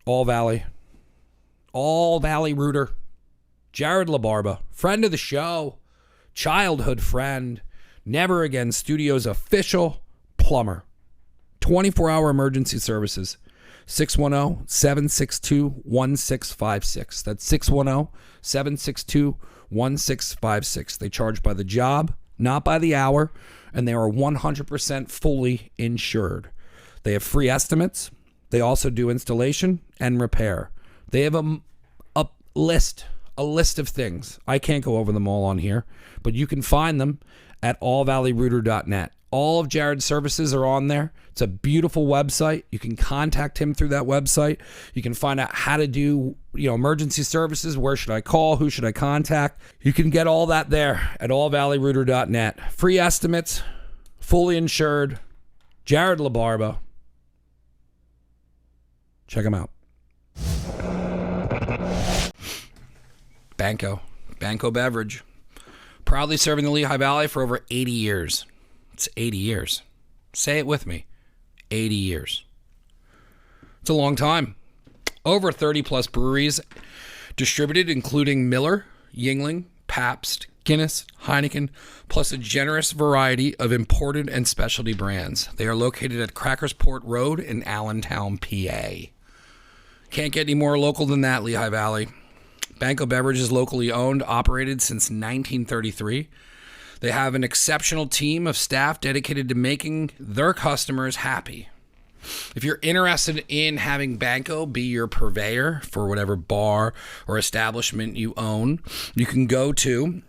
All Valley Rooter, Jared LaBarba, friend of the show, childhood friend, Never Again Studios official plumber. 24-hour emergency services. 610-762-1656. That's 610-762-1656. They charge by the job, not by the hour, and they are 100% fully insured. They have free estimates. They also do installation and repair. They have a list of things. I can't go over them all on here, but you can find them at allvalleyrouter.net. All of Jared's services are on there. It's a beautiful website. You can contact him through that website. You can find out how to do, emergency services. Where should I call? Who should I contact? You can get all that there at allvalleyrouter.net. Free estimates, fully insured. Jared LaBarba. Check him out. Banco Beverage. Proudly serving the Lehigh Valley for over 80 years. It's 80 years. Say it with me. 80 years. It's a long time. Over 30 plus breweries distributed, including Miller, Yuengling, Pabst, Guinness, Heineken, plus a generous variety of imported and specialty brands. They are located at Crackersport Road in Allentown, PA. Can't get any more local than that, Lehigh Valley. Banco Beverage is locally owned, operated since 1933. They have an exceptional team of staff dedicated to making their customers happy. If you're interested in having Banco be your purveyor for whatever bar or establishment you own, you can go to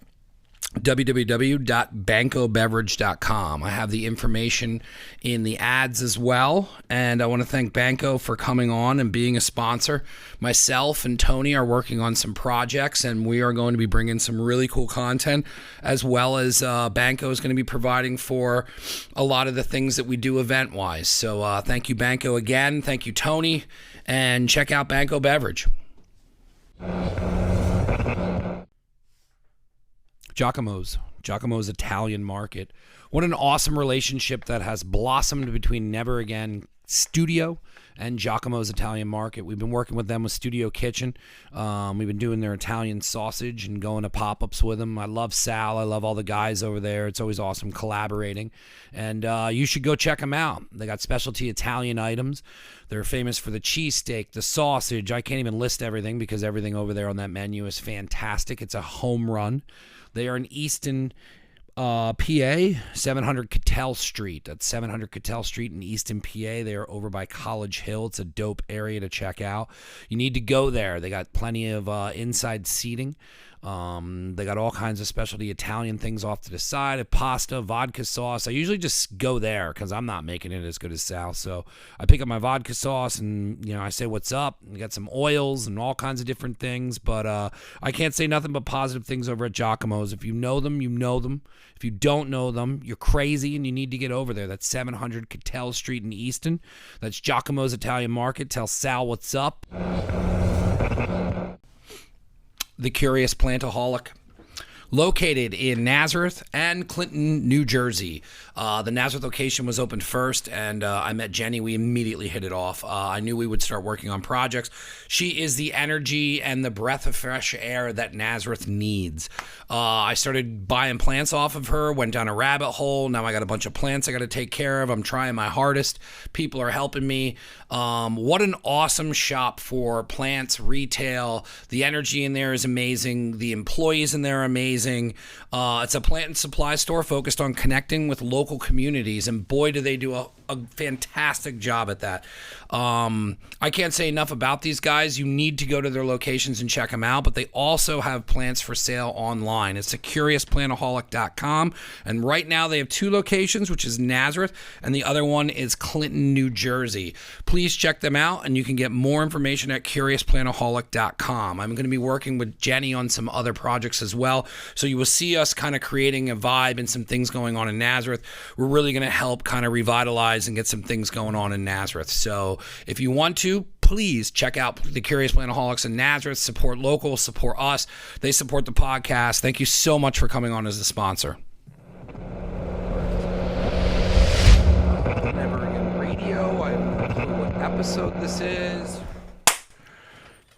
www.bancobeverage.com. I have the information in the ads as well, and I want to thank Banco for coming on and being a sponsor. Myself and Tony are working on some projects, and we are going to be bringing some really cool content, as well as Banco is going to be providing for a lot of the things that we do event-wise. So thank you, Banco, again. Thank you, Tony, and check out Banco Beverage. Giacomo's Italian Market. What an awesome relationship that has blossomed between Never Again Studio and Giacomo's Italian Market. We've been working with them with Studio Kitchen. We've been doing their Italian sausage and going to pop-ups with them. I love Sal. I love all the guys over there. It's always awesome collaborating. And you should go check them out. They got specialty Italian items. They're famous for the cheesesteak, the sausage. I can't even list everything because everything over there on that menu is fantastic. It's a home run. They are in Easton, PA, 700 Cattell Street. That's 700 Cattell Street in Easton, PA. They are over by College Hill. It's a dope area to check out. You need to go there. They got plenty of inside seating. They got all kinds of specialty Italian things off to the side, a pasta, vodka sauce. I usually just go there because I'm not making it as good as Sal. So I pick up my vodka sauce and, I say, what's up? We got some oils and all kinds of different things. But I can't say nothing but positive things over at Giacomo's. If you know them, you know them. If you don't know them, you're crazy and you need to get over there. That's 700 Cattell Street in Easton. That's Giacomo's Italian Market. Tell Sal what's up. The Curious Plantaholic, located in Nazareth and Clinton, New Jersey. The Nazareth location was opened first, and I met Jenny. We immediately hit it off. I knew we would start working on projects. She is the energy and the breath of fresh air that Nazareth needs. I started buying plants off of her, went down a rabbit hole. Now I got a bunch of plants I got to take care of. I'm trying my hardest. People are helping me. What an awesome shop for plants, retail. The energy in there is amazing. The employees in there are amazing. It's a plant and supply store focused on connecting with local communities, and boy, do they do a fantastic job at that. I can't say enough about these guys. You need to go to their locations and check them out, but they also have plants for sale online. It's thecuriousplantaholic.com, and right now they have two locations, which is Nazareth, and the other one is Clinton, New Jersey. Please check them out, and you can get more information at curiousplantaholic.com. I'm going to be working with Jenny on some other projects as well, so you will see us kind of creating a vibe and some things going on in Nazareth. We're really going to help kind of revitalize and get some things going on in Nazareth. So if you want to, please check out the Curious Plantaholics in Nazareth. Support local, support us. They support the podcast. Thank you so much for coming on as a sponsor. Never Again Radio. I don't know what episode this is.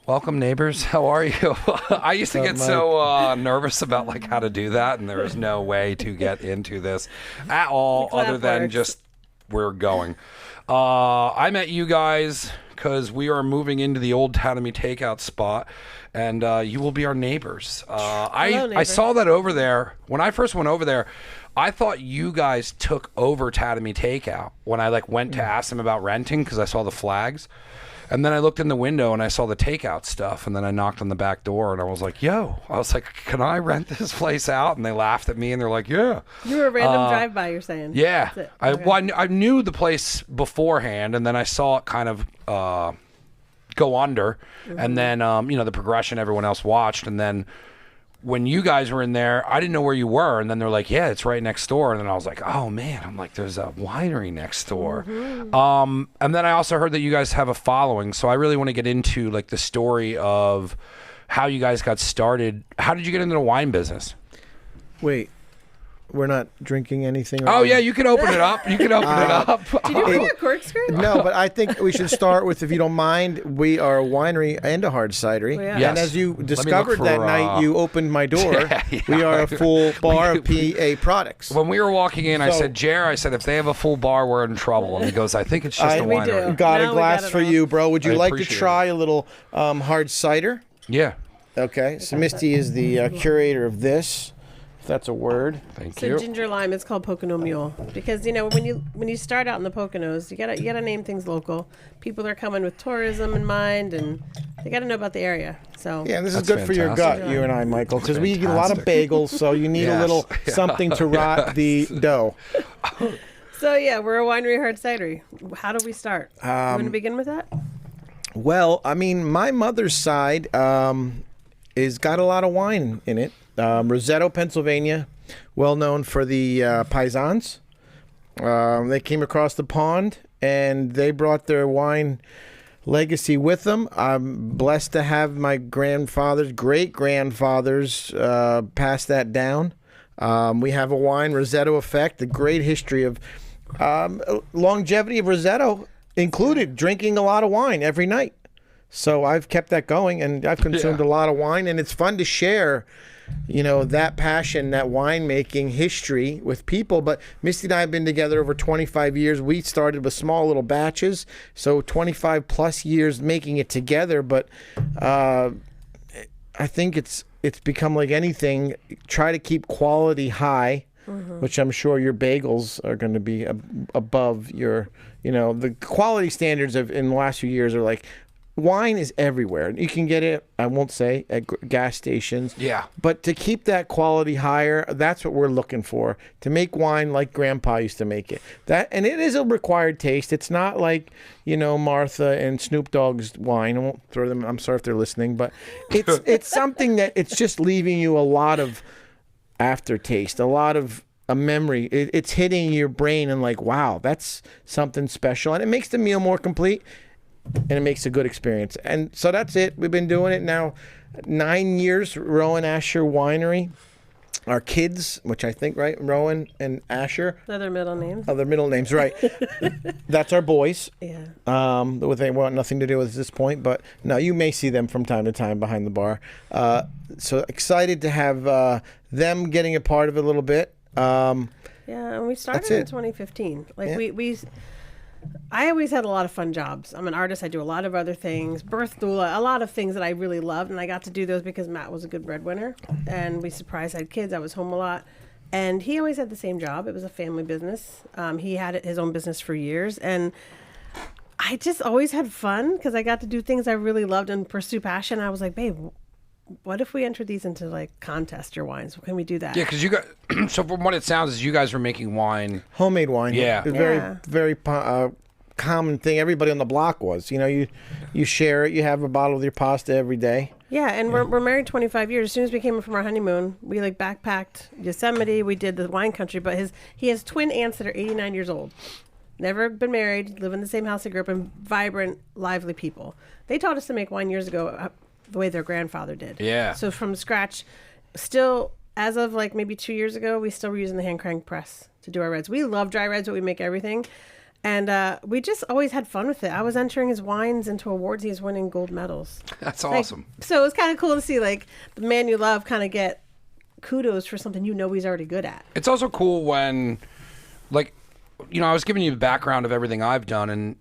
Welcome, neighbors. How are you? I used to get so nervous about like how to do that, and there is no way to get into this at all other than just we're going. I met you guys because we are moving into the old Tatami Takeout spot, and you will be our neighbors. I saw that over there. When I first went over there, I thought you guys took over Tatami Takeout when I like went to ask them about renting because I saw the flags. And then I looked in the window and I saw the takeout stuff, and then I knocked on the back door and I was like, can I rent this place out? And they laughed at me and they're like, yeah. You were a random drive-by, you're saying? Yeah. Okay. I knew the place beforehand, and then I saw it kind of go under, and then, the progression everyone else watched. And then when you guys were in there, I didn't know where you were. And then they're like, yeah, it's right next door. And then I was like, oh, man. I'm like, there's a winery next door. And then I also heard that you guys have a following. So I really want to get into like the story of how you guys got started. How did you get into the wine business? Wait. We're not drinking anything? Oh, yeah, you can open it up. You can open it up. Did you bring a corkscrew? No, but I think we should start with, if you don't mind, we are a winery and a hard cidery. Yeah. And Yes. as you discovered that night, you opened my door. We are a full bar of PA products. When we were walking in, I said, Jer, if they have a full bar, we're in trouble. And he goes, I think it's just a We winery. do. Got Now a we glass got it for all. you, bro. Would you I like to appreciate try a little hard cider? Yeah. Okay. So Misty is the curator of this, if that's a word. Thank So you. ginger lime, it's called Pocono Mule, because when you start out in the Poconos, you gotta name things local. People are coming with tourism in mind, and they gotta know about the area. So Yeah, this That's is good for your fantastic. gut, you and I, Michael, because we eat a lot of bagels, so you need a little something to rot the dough. So yeah, we're a winery hard cidery. How do we start? You want to begin with that? Well, I mean, my mother's side is got a lot of wine in it. Rosetto, Pennsylvania, well known for the paisans. They came across the pond and they brought their wine legacy with them. I'm blessed to have my grandfathers, great-grandfathers pass that down. We have a wine, Rosetto Effect, the great history of longevity of Rosetto included drinking a lot of wine every night. So I've kept that going, and I've consumed a lot of wine, and it's fun to share, that passion, that winemaking history with people. But Misty and I have been together over 25 years. We started with small little batches, so 25 plus years making it together. But I think it's become like anything. Try to keep quality high, which I'm sure your bagels are going to be above your, the quality standards in the last few years are like, wine is everywhere. You can get it, I won't say, at gas stations. Yeah. But to keep that quality higher, that's what we're looking for. To make wine like Grandpa used to make it. And it is a required taste. It's not like, Martha and Snoop Dogg's wine. I won't throw them, I'm sorry if they're listening, but it's something that it's just leaving you a lot of aftertaste, a lot of a memory. It's hitting your brain and like, wow, that's something special. And it makes the meal more complete. And it makes a good experience. And so that's it. We've been doing it now 9 years, Rowan Asher Winery. Our kids, which I think, right, Rowan and Asher. They're their middle names. Oh, their middle names, right. That's our boys. Yeah. They want nothing to do with at this point, but no, you may see them from time to time behind the bar. So excited to have them getting a part of it a little bit. Yeah, and we started in 2015. I always had a lot of fun jobs. I'm an artist. I do a lot of other things, birth doula, a lot of things that I really loved. And I got to do those because Matt was a good breadwinner. And we had kids. I was home a lot. And he always had the same job. It was a family business. He had his own business for years. And I just always had fun because I got to do things I really loved and pursue passion. I was like, babe, what if we enter these into like contest your wines? Can we do that? Yeah, because you got. So from what it sounds is you guys were making wine, homemade wine. Yeah, it's very common thing. Everybody on the block was. You share it. You have a bottle of your pasta every day. Yeah, and we're married 25 years. As soon as we came from our honeymoon, we backpacked Yosemite. We did the wine country. But he has twin aunts that are 89 years old. Never been married, live in the same house they grew up in, vibrant, lively people. They taught us to make wine years ago the way their grandfather did. Yeah. So from scratch, still, as of maybe 2 years ago, we still were using the hand crank press to do our reds. We love dry reds, but we make everything. And we just always had fun with it. I was entering his wines into awards. He was winning gold medals. That's awesome. So it was kind of cool to see like the man you love kind of get kudos for something he's already good at. It's also cool when, like, I was giving you the background of everything I've done, and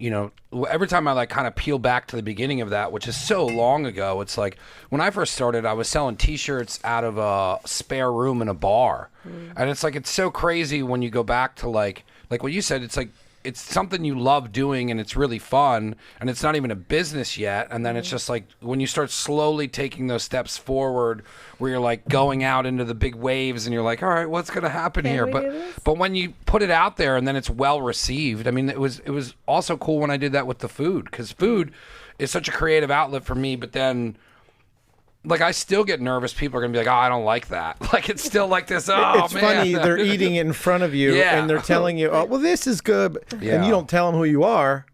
every time I like kind of peel back to the beginning of that, which is so long ago, it's like when I first started, I was selling T-shirts out of a spare room in a bar, and it's like it's so crazy when you go back to like what you said. It's like it's something you love doing, and it's really fun, and it's not even a business yet. And then it's just like when you start slowly taking those steps forward, where you're like going out into the big waves, and you're like, all right, what's going to happen here? But when you put it out there, and then it's well received. I mean, it was also cool when I did that with the food, because food is such a creative outlet for me. But then, like, I still get nervous. People are going to be like, oh, I don't like that. Like, it's still like this, it's funny. They're eating it in front of you, and they're telling you, oh, well, this is good. And you don't tell them who you are,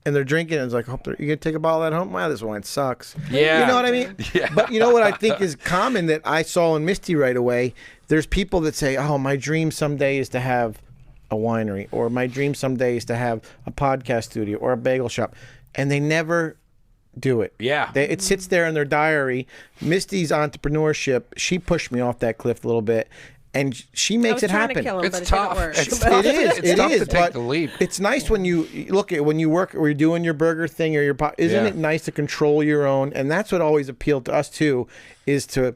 and they're drinking, and it's like, oh, you going to take a bottle of that home? Wow, this wine sucks. Yeah. You know what I mean? Yeah. But you know what I think is common that I saw in Misty right away? There's people that say, oh, my dream someday is to have a winery, or my dream someday is to have a podcast studio or a bagel shop. And they never do it. Yeah. It sits there in their diary. Misty's entrepreneurship, she pushed me off that cliff a little bit, and she makes it happen. It's tough. It's tough to take the leap. It's nice when you look at when you work or you're doing your burger thing or isn't it nice to control your own? And that's what always appealed to us too, is to.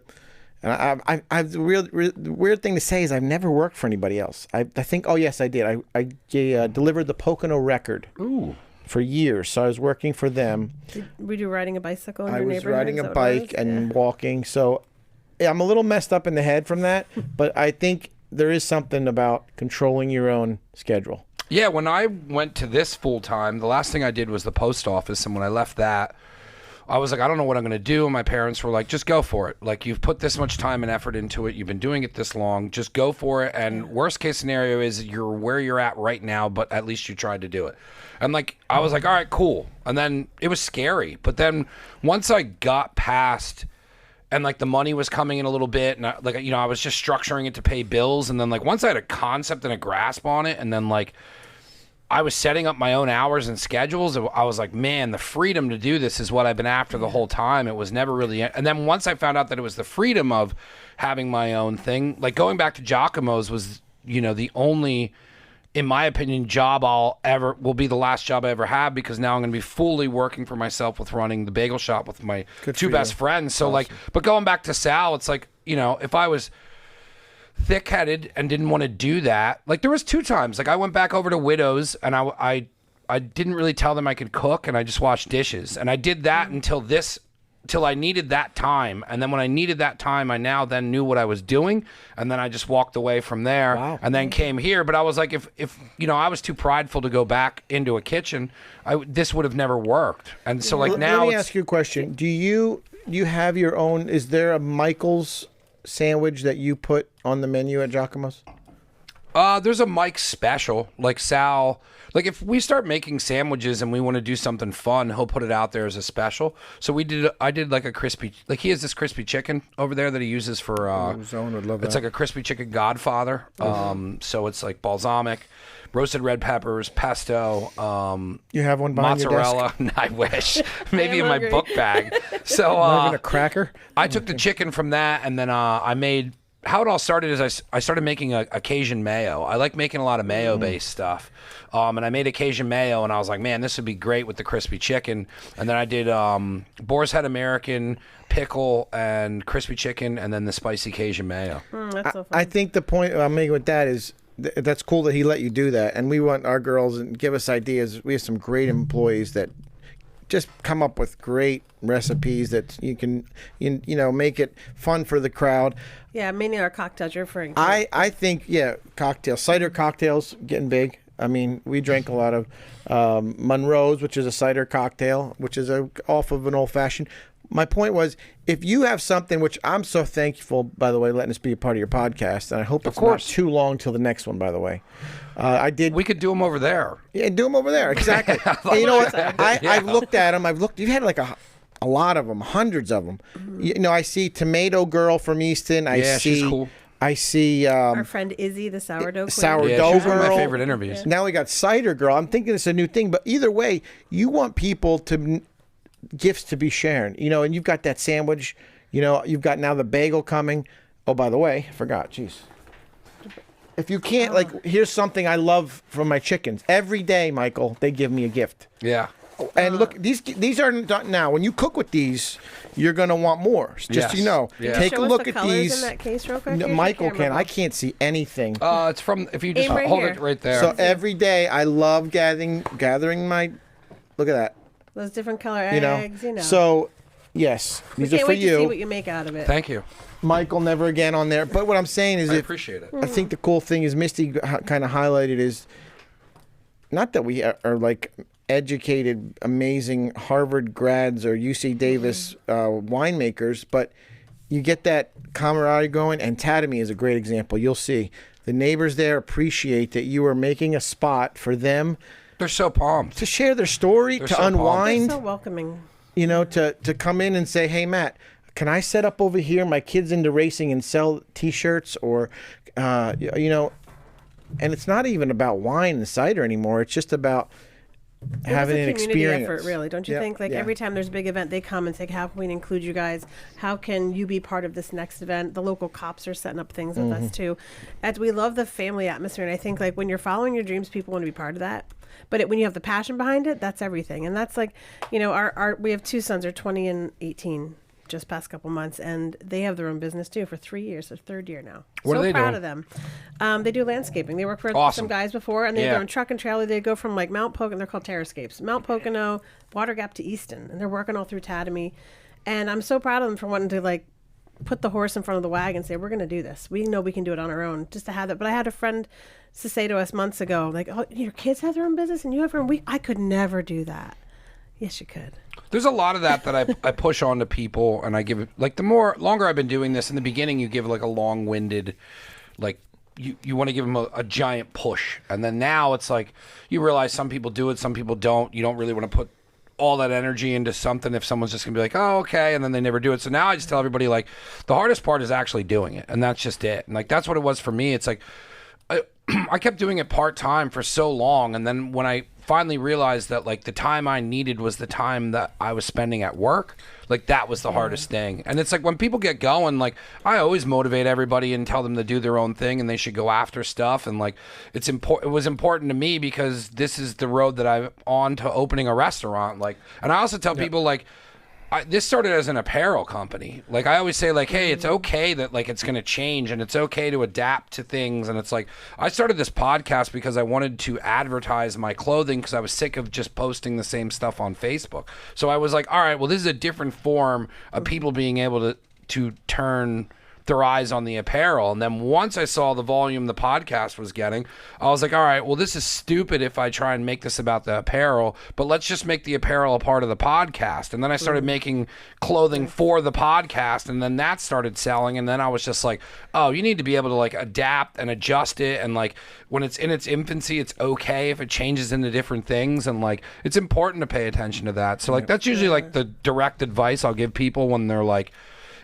The weird thing to say is I've never worked for anybody else. I think, oh yes, I did. I delivered the Pocono Record. Ooh. For years, so I was working for them. Were you riding a bicycle in your neighborhood? I was riding a bike and walking, so I'm a little messed up in the head from that, but I think there is something about controlling your own schedule. Yeah, when I went to this full-time, the last thing I did was the post office, and when I left that, I was like, I don't know what I'm going to do, and my parents were like, just go for it. Like, you've put this much time and effort into it, you've been doing it this long, just go for it, and worst case scenario is you're where you're at right now, but at least you tried to do it. And like, I was like, all right, cool. And then it was scary. But then once I got past and like the money was coming in a little bit, and I was just structuring it to pay bills. And then like, once I had a concept and a grasp on it, and then like I was setting up my own hours and schedules, I was like, man, the freedom to do this is what I've been after the whole time. It was never really. And then once I found out that it was the freedom of having my own thing, like going back to Giacomo's was, the only, in my opinion, job will be the last job I ever have, because now I'm going to be fully working for myself with running the bagel shop with my two best friends. So awesome. But going back to Sal, it's like, if I was thick-headed and didn't want to do that, like there was 2 times, like I went back over to Widow's and I didn't really tell them I could cook, and I just washed dishes, and I did that until I needed that time. And then when I needed that time, I now then knew what I was doing. And then I just walked away from there. Wow. And then came here. But I was like, if I was too prideful to go back into a kitchen, this would have never worked. And so like now, let me ask you a question. Do you have your own, is there a Michael's sandwich that you put on the menu at Giacomo's? There's a Mike's special, like Sal. Like if we start making sandwiches and we want to do something fun, he'll put it out there as a special. So I did like a crispy, like he has this crispy chicken over there that he uses for. Someone would love that. It's like a crispy chicken Godfather. So it's like balsamic, roasted red peppers, pesto. You have one behind mozzarella. Your desk? I wish. Maybe in my book bag. So not even a cracker. I took the chicken from that, and then I made. How it all started is I started making a Cajun mayo. I like making a lot of mayo-based stuff. And I made a Cajun mayo, and I was like, man, this would be great with the crispy chicken. And then I did Boar's Head American, pickle, and crispy chicken, and then the spicy Cajun mayo. That's so fun. I think the point I'm making with that is that's cool that he let you do that. And we want our girls and give us ideas. We have some great employees that just come up with great recipes that you can, make it fun for the crowd. Yeah, mainly our cocktails you're referring to. I think, cocktails. Cider cocktails getting big. I mean, we drank a lot of Monroe's, which is a cider cocktail, which is off of an old-fashioned. My point was, if you have something, which I'm so thankful, by the way, letting us be a part of your podcast, and I hope it's not too long till the next one, by the way. We could do them over there. Yeah, do them over there. Exactly. And you know what? I've looked at them. You've had like a lot of them, hundreds of them. I see Tomato Girl from Easton. I see she's cool. I see Our friend Izzy, the sourdough queen. sourdough Yeah, she's one of my girl. favorite interviews. Now we got cider girl. I'm thinking it's a new thing, but either way, you want people to gifts to be shared. You know, and you've got that sandwich. You know, you've got now the bagel coming. Oh, by the way, I forgot. Jeez. If you can't, like, here's something I love from my chickens. Every day, Michael, they give me a gift. Yeah. And look, these are not now. When you cook with these, you're gonna want more. Just so you know, Yeah. take Show a us look the at colors these. in that case real quick. No, Here's your Michael camera, can. I Bob. can't see anything. It's from, if you just Aim right hold here. it right there. So every day, I love gathering my. Look at that. Those different color You know. eggs, you know. So, yes, we these are can't for wait to see what you, you make out of it. Thank you. Michael. Never again on there. But what I'm saying is, I if appreciate it. I think the cool thing is Misty kind of highlighted is not that we are like educated, amazing Harvard grads or UC Davis winemakers, but you get that camaraderie going. And Tatamy is a great example. You'll see the neighbors there appreciate that you are making a spot for them They're so pumped. to share their story, They're to so pumped. unwind, They're so welcoming. you know, to come in and say, hey, Matt, can I set up over here? My kid's into racing and sell T-shirts or, you know, and it's not even about wine and cider anymore. It's just about having an It's a community experience. effort, really, don't you think? Like every time there's a big event, they come and say, "How can we include you guys? How can you be part of this next event?" The local cops are setting up things with Mm-hmm. us too. As we love the family atmosphere, and I think like when you're following your dreams, people want to be part of that. But when you have the passion behind it, that's everything. And that's like, you know, our we have two sons, they're 20 and 18. Just past couple months, and they have their own business too for 3 years, their third year now. What so are they proud doing? of them. They do landscaping. They work for Awesome. some guys before, and they Yeah. have their own truck and trailer. They go from like Mount Pocono, they're called Terrascapes, Mount Pocono, Water Gap to Easton, and they're working all through Tatamy. And I'm so proud of them for wanting to like put the horse in front of the wagon and say, we're going to do this. We know we can do it on our own, just to have that. But I had a friend to say to us months ago, like, oh, your kids have their own business and you have your own. I could never do that. Yes, you could. There's a lot of that I push on to people, and I give it, like, the longer I've been doing this, in the beginning you give like a long-winded, like, you want to give them a giant push. And then now it's like, you realize some people do it, some people don't. You don't really want to put all that energy into something if someone's just going to be like, oh, okay, and then they never do it. So now I just tell everybody, like, the hardest part is actually doing it, and that's just it. And, like, that's what it was for me. It's like, I kept doing it part-time for so long, and then when I finally realized that, like, the time I needed was the time that I was spending at work, like, that was the hardest thing. And it's like, when people get going, like, I always motivate everybody and tell them to do their own thing and they should go after stuff. And, like, it was important to me because this is the road that I'm on to opening a restaurant. Like, and I also tell people, like, this started as an apparel company. Like, I always say, like, hey, it's okay that, like, it's going to change and it's okay to adapt to things. And it's like, I started this podcast because I wanted to advertise my clothing because I was sick of just posting the same stuff on Facebook. So I was like, all right, well, this is a different form of people being able to turn their eyes on the apparel. And then once I saw the volume the podcast was getting, I was like, all right, well, this is stupid if I try and make this about the apparel, but let's just make the apparel a part of the podcast. And then I started making clothing for the podcast, and then that started selling. And then I was just like, oh, you need to be able to, like, adapt and adjust it. And, like, when it's in its infancy, it's okay if it changes into different things. And, like, it's important to pay attention to that. So, like, that's usually like the direct advice I'll give people when they're like,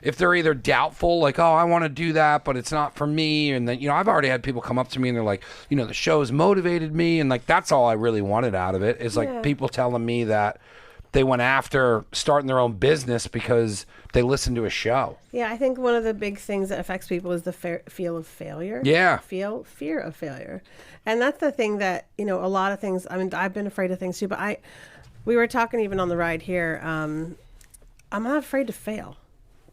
if they're either doubtful, like, oh, I want to do that, but it's not for me. And then, you know, I've already had people come up to me and they're like, you know, the show's motivated me. And, like, that's all I really wanted out of it is, like, people telling me that they went after starting their own business because they listened to a show. Yeah, I think one of the big things that affects people is the feel of failure. Yeah. Fear of failure. And that's the thing that, you know, a lot of things, I mean, I've been afraid of things too, but we were talking even on the ride here, I'm not afraid to fail,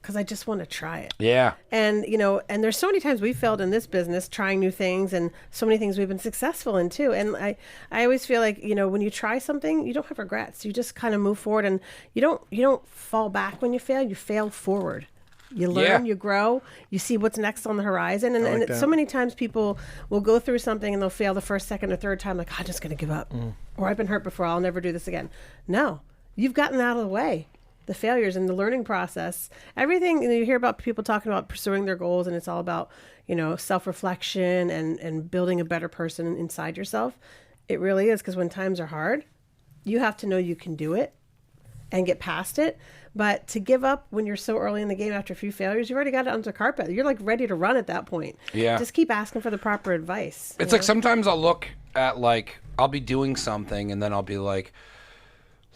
because I just want to try it. Yeah. And, you know, and there's so many times we've failed in this business trying new things, and so many things we've been successful in too. And I always feel like, you know, when you try something, you don't have regrets. You just kind of move forward, and you don't fall back when you fail. You fail forward. You learn, you grow, you see what's next on the horizon. And so many times people will go through something and they'll fail the first, second, or third time, like, I'm just going to give up. Or I've been hurt before, I'll never do this again. No, you've gotten out of the way. The failures and the learning process, everything, you know, you hear about people talking about pursuing their goals, and it's all about, you know, self-reflection and building a better person inside yourself. It really is, because when times are hard, you have to know you can do it. and get past it. But to give up when you're so early in the game after a few failures, you already got it under the carpet. You're like ready to run at that point. Yeah. Just keep asking for the proper advice. It's like sometimes I'll look at like, I'll be doing something and then I'll be like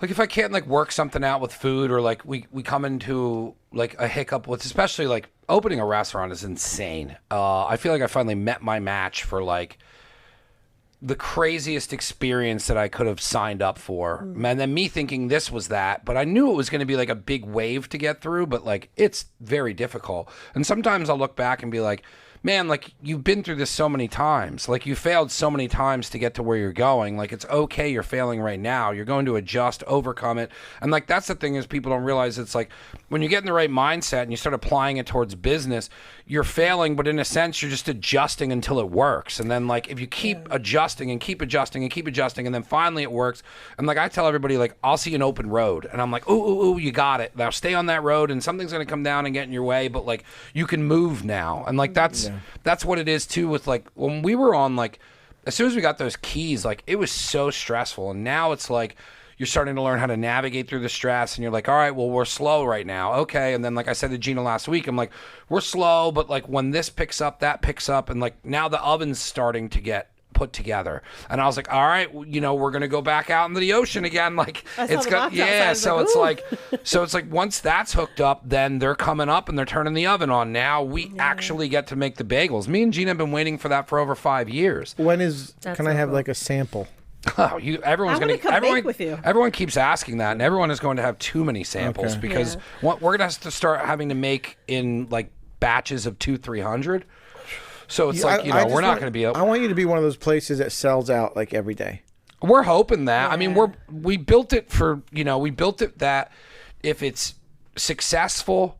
if I can't like work something out with food, or like we come into like a hiccup with, especially like opening a restaurant is insane. I feel like I finally met my match for like the craziest experience that I could have signed up for. And then me thinking this was that, but I knew it was going to be like a big wave to get through, but like it's very difficult. And sometimes I'll look back and be like, man, like you've been through this so many times. Like you failed so many times to get to where you're going. Like it's okay, you're failing right now. You're going to adjust, overcome it. And like that's the thing is people don't realize it's like when you get in the right mindset and you start applying it towards business, you're failing, but in a sense you're just adjusting until it works. And then like if you keep adjusting and keep adjusting and keep adjusting and then finally it works. And like I tell everybody, like I'll see an open road and I'm like, ooh, you got it. Now stay on that road and something's going to come down and get in your way, but like you can move now. And like that's what it is too with like when we were on, like as soon as we got those keys, like it was so stressful. And now it's like you're starting to learn how to navigate through the stress and you're like, all right, well, we're slow right now. Okay. And then like I said to Gina last week, I'm like, we're slow, but like when this picks up, that picks up. And like now the oven's starting to get put together. And I was like, all right, you know, we're going to go back out into the ocean again. Like it's got, so it's like, once that's hooked up, then they're coming up and they're turning the oven on. Now we actually get to make the bagels. Me and Gina have been waiting for that for over 5 years. Can I have like a sample? Oh, everyone's going to come bake with you. Everyone keeps asking that, and everyone is going to have too many samples because we're going to have to start having to make in like batches of 200-300. So it's like, we're not going to be able. I want you to be one of those places that sells out like every day. We're hoping that. I mean, we built it for, we built it that if it's successful,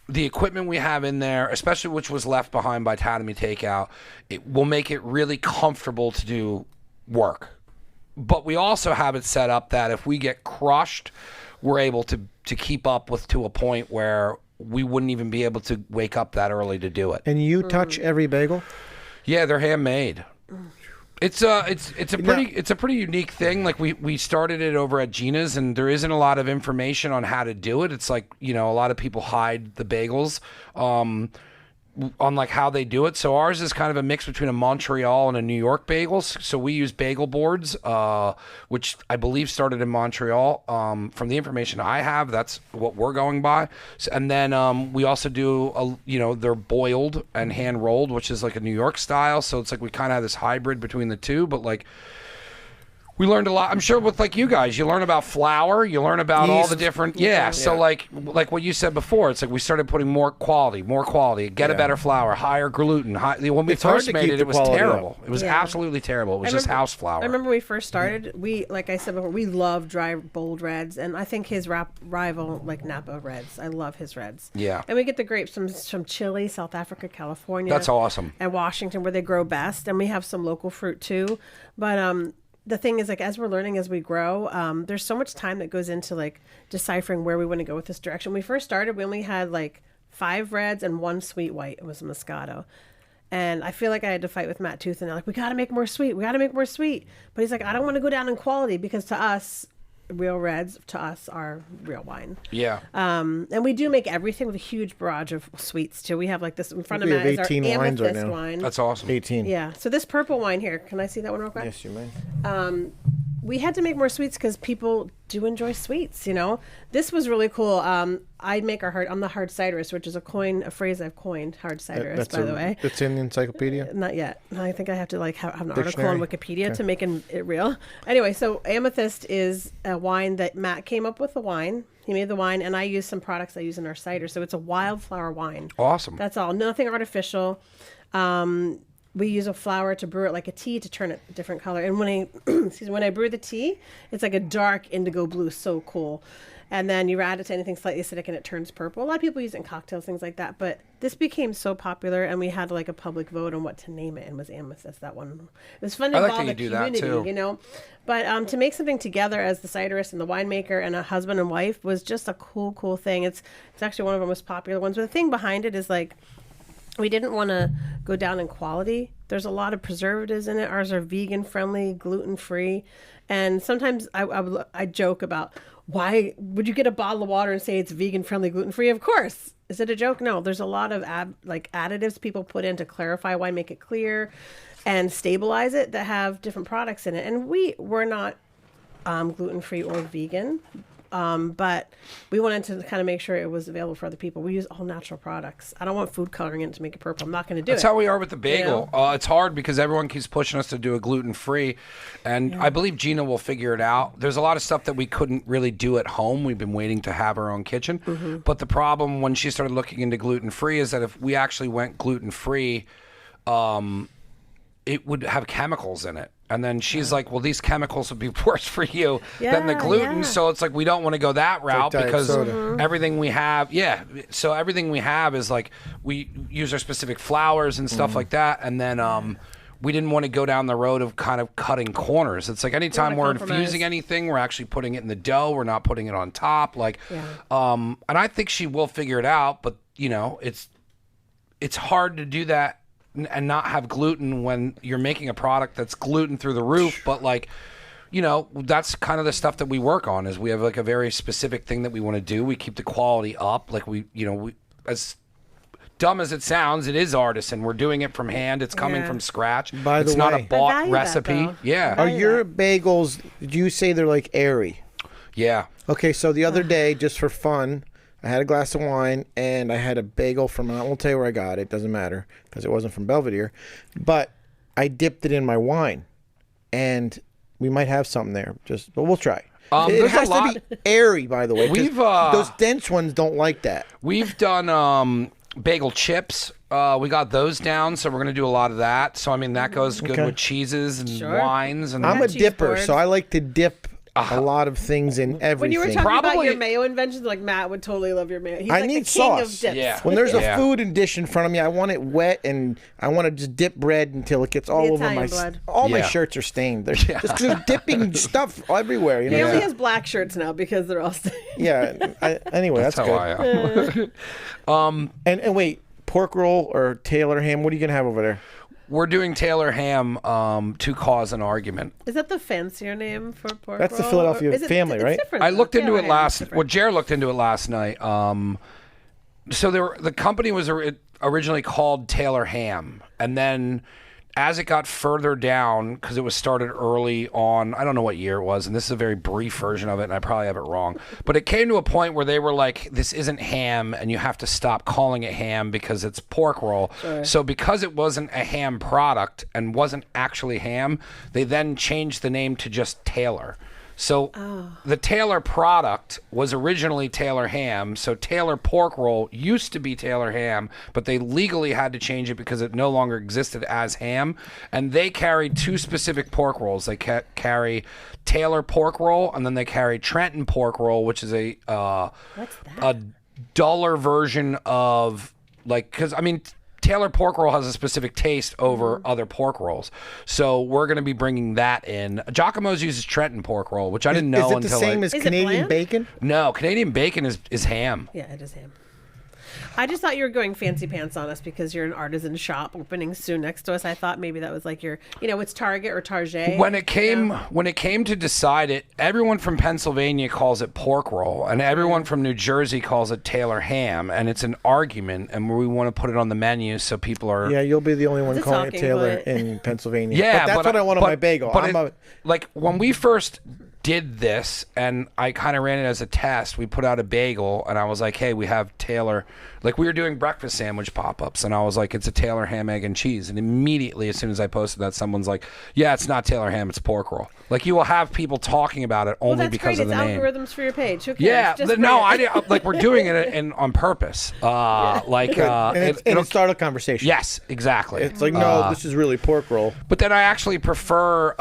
the equipment we have in there, especially which was left behind by Tatami Takeout, it will make it really comfortable to do work. But we also have it set up that if we get crushed, we're able to keep up with to a point where we wouldn't even be able to wake up that early to do it. And you touch every bagel? Yeah, they're handmade. It's a pretty unique thing. Like we started it over at Gina's, and there isn't a lot of information on how to do it. It's like, a lot of people hide the bagels on like how they do it. So ours is kind of a mix between a Montreal and a New York bagels. So we use bagel boards, which I believe started in Montreal. From the information I have, that's what we're going by. So, and then we also do, they're boiled and hand rolled, which is like a New York style. So it's like we kind of have this hybrid between the two, but like we learned a lot. I'm sure with like you guys, you learn about flour, you learn about all the different, So like what you said before, it's like we started putting more quality, get a better flour, higher gluten. When we first made it, it was terrible. It was absolutely terrible. It was just house flour. I remember when we first started, like I said before, we love dry bold reds, and I think his rival, like Napa Reds. I love his reds. Yeah. And we get the grapes from Chile, South Africa, California. That's awesome. And Washington, where they grow best, and we have some local fruit too. But the thing is, like, as we're learning, as we grow, there's so much time that goes into like deciphering where we want to go with this direction. When we first started, we only had like 5 reds and 1 sweet white. It was a Moscato. And I feel like I had to fight with Matt Tooth, and they're like, we got to make more sweet. But he's like, I don't want to go down in quality, because to us, real reds to us are real wine. Yeah. And we do make everything with a huge barrage of sweets too. We have like this in front of Matt is our 18 wines right now. wine. That's awesome. 18. Yeah. So this purple wine here, can I see that one real quick? Yes, you may. We had to make more sweets because people do enjoy sweets, This was really cool. I make I'm the hard ciderist, which is a phrase I've coined, hard ciderist, by the way. It's in the encyclopedia? Not yet. I think I have to like have an Dictionary? article on Wikipedia to make it real. Anyway, so Amethyst is a wine that Matt came up with the wine. He made the wine, and I use some products I use in our cider. So it's a wildflower wine. Awesome. That's all. Nothing artificial. We use a flower to brew it like a tea to turn it a different color. And when I brew the tea, it's like a dark indigo blue, so cool. And then you add it to anything slightly acidic and it turns purple. A lot of people use it in cocktails, things like that. But this became so popular, and we had like a public vote on what to name it, and was Amethyst, that one. It was fun to involve the community, But to make something together as the ciderist and the winemaker and a husband and wife was just a cool thing. It's actually one of our most popular ones. But the thing behind it is like, we didn't want to go down in quality. There's a lot of preservatives in it. Ours are vegan friendly, gluten free. And sometimes I joke about, why would you get a bottle of water and say it's vegan friendly, gluten free? Of course. Is it a joke? No, there's a lot of additives people put in to clarify why, make it clear and stabilize it, that have different products in it. And we're not gluten free or vegan. But we wanted to kind of make sure it was available for other people. We use all natural products. I don't want food coloring in it to make it purple. I'm not going to do it. That's how we are with the bagel. You know? It's hard because everyone keeps pushing us to do a gluten-free, and I believe Gina will figure it out. There's a lot of stuff that we couldn't really do at home. We've been waiting to have our own kitchen. Mm-hmm. But the problem when she started looking into gluten-free is that if we actually went gluten-free, it would have chemicals in it. And then she's like, well, these chemicals would be worse for you than the gluten. So it's like, we don't want to go that route because everything we have, so everything we have is like, we use our specific flours and stuff like that. And then we didn't want to go down the road of kind of cutting corners. It's like anytime we're infusing anything, we're actually putting it in the dough. We're not putting it on top. Like, and I think she will figure it out. But, you know, it's hard to do that and not have gluten when you're making a product that's gluten through the roof. But like, you know, that's kind of the stuff that we work on, is we have like a very specific thing that we want to do. We keep the quality up. Like we as dumb as it sounds, it is artisan. We're doing it from hand. It's coming from scratch. By the it's way, not a bought recipe. Are your bagels, did you say they're like airy? Yeah. Okay, so the other day, just for fun, I had a glass of wine, and I had a bagel from, I won't tell you where I got it. Doesn't matter, because it wasn't from Belvedere. But I dipped it in my wine, and we might have something there. But we'll try. It has to be airy, by the way. Those dense ones don't like that. We've done bagel chips. We got those down, so we're going to do a lot of that. So, I mean, that goes good with cheeses and wines. And I'm a dipper, so I like to dip a lot of things in everything. When you were talking about your mayo inventions, like Matt would totally love your mayo. He's I like need the king sauce. Of dips. Yeah. When there's a food dish in front of me, I want it wet, and I want to just dip bread until it gets all over Italian blood. All my shirts are stained. They're just dipping stuff everywhere. You know? He only has black shirts now because they're all stained. Anyway, that's how good. I am. And wait, pork roll or Taylor ham? What are you gonna have over there? We're doing Taylor ham to cause an argument. Is that the fancier name for pork That's roll? the Philadelphia family, right? I looked into it Jared looked into it last night. So the company was originally called Taylor Ham, and then as it got further down, because it was started early on, I don't know what year it was, and this is a very brief version of it, and I probably have it wrong, but it came to a point where they were like, this isn't ham, and you have to stop calling it ham because it's pork roll. Sure. So because it wasn't a ham product and wasn't actually ham, they then changed the name to just Taylor. So the Taylor product was originally Taylor ham. So Taylor pork roll used to be Taylor ham, but they legally had to change it because it no longer existed as ham. And they carried two specific pork rolls. They carry Taylor pork roll, and then they carry Trenton pork roll, which is a duller version of, like, because I mean, Taylor pork roll has a specific taste over other pork rolls. So we're going to be bringing that in. Giacomo's uses Trenton pork roll, which I didn't know until... Is it the same as Canadian bacon? No, Canadian bacon is ham. Yeah, it is ham. I just thought you were going fancy pants on us because you're an artisan shop opening soon next to us. I thought maybe that was like your, it's Target or Target. When it came to decide it, everyone from Pennsylvania calls it pork roll, and everyone from New Jersey calls it Taylor ham, and it's an argument, and we want to put it on the menu so people are... Yeah, you'll be the only one calling it Taylor in Pennsylvania. Yeah, but that's what I want on my bagel. Like when we first did this, and I kind of ran it as a test. We put out a bagel, and I was like, hey, we have Taylor. Like, we were doing breakfast sandwich pop-ups, and I was like, it's a Taylor ham, egg, and cheese. And immediately, as soon as I posted that, someone's like, yeah, it's not Taylor ham, it's pork roll. Like, you will have people talking about it only because of the name. It's algorithms for your page. Who cares? Yeah, like, we're doing it on purpose. It'll start a conversation. Yes, exactly. It's like, no, this is really pork roll. But then I actually prefer...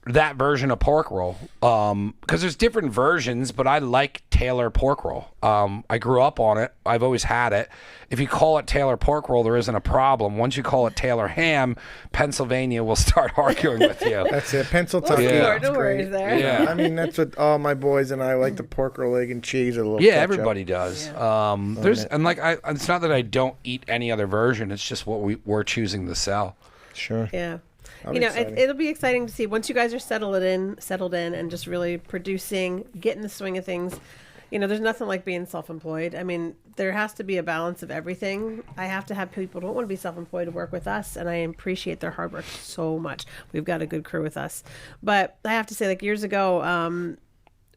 that version of pork roll, because there's different versions, but I like Taylor pork roll. I grew up on it. I've always had it. If you call it Taylor pork roll, there isn't a problem. Once you call it Taylor ham, Pennsylvania will start arguing with you. That's it. Pennsylvania. No worries there. Yeah. I mean, that's what all my boys and I like, the pork roll, egg, and cheese. A little everybody does. It's not that I don't eat any other version. It's just what we're choosing to sell. Sure. Yeah. It'll be exciting to see once you guys are settled in, and just really producing, get in the swing of things. There's nothing like being self-employed. I mean, there has to be a balance of everything. I have to have people who don't want to be self-employed to work with us, and I appreciate their hard work so much. We've got a good crew with us. But I have to say, like years ago,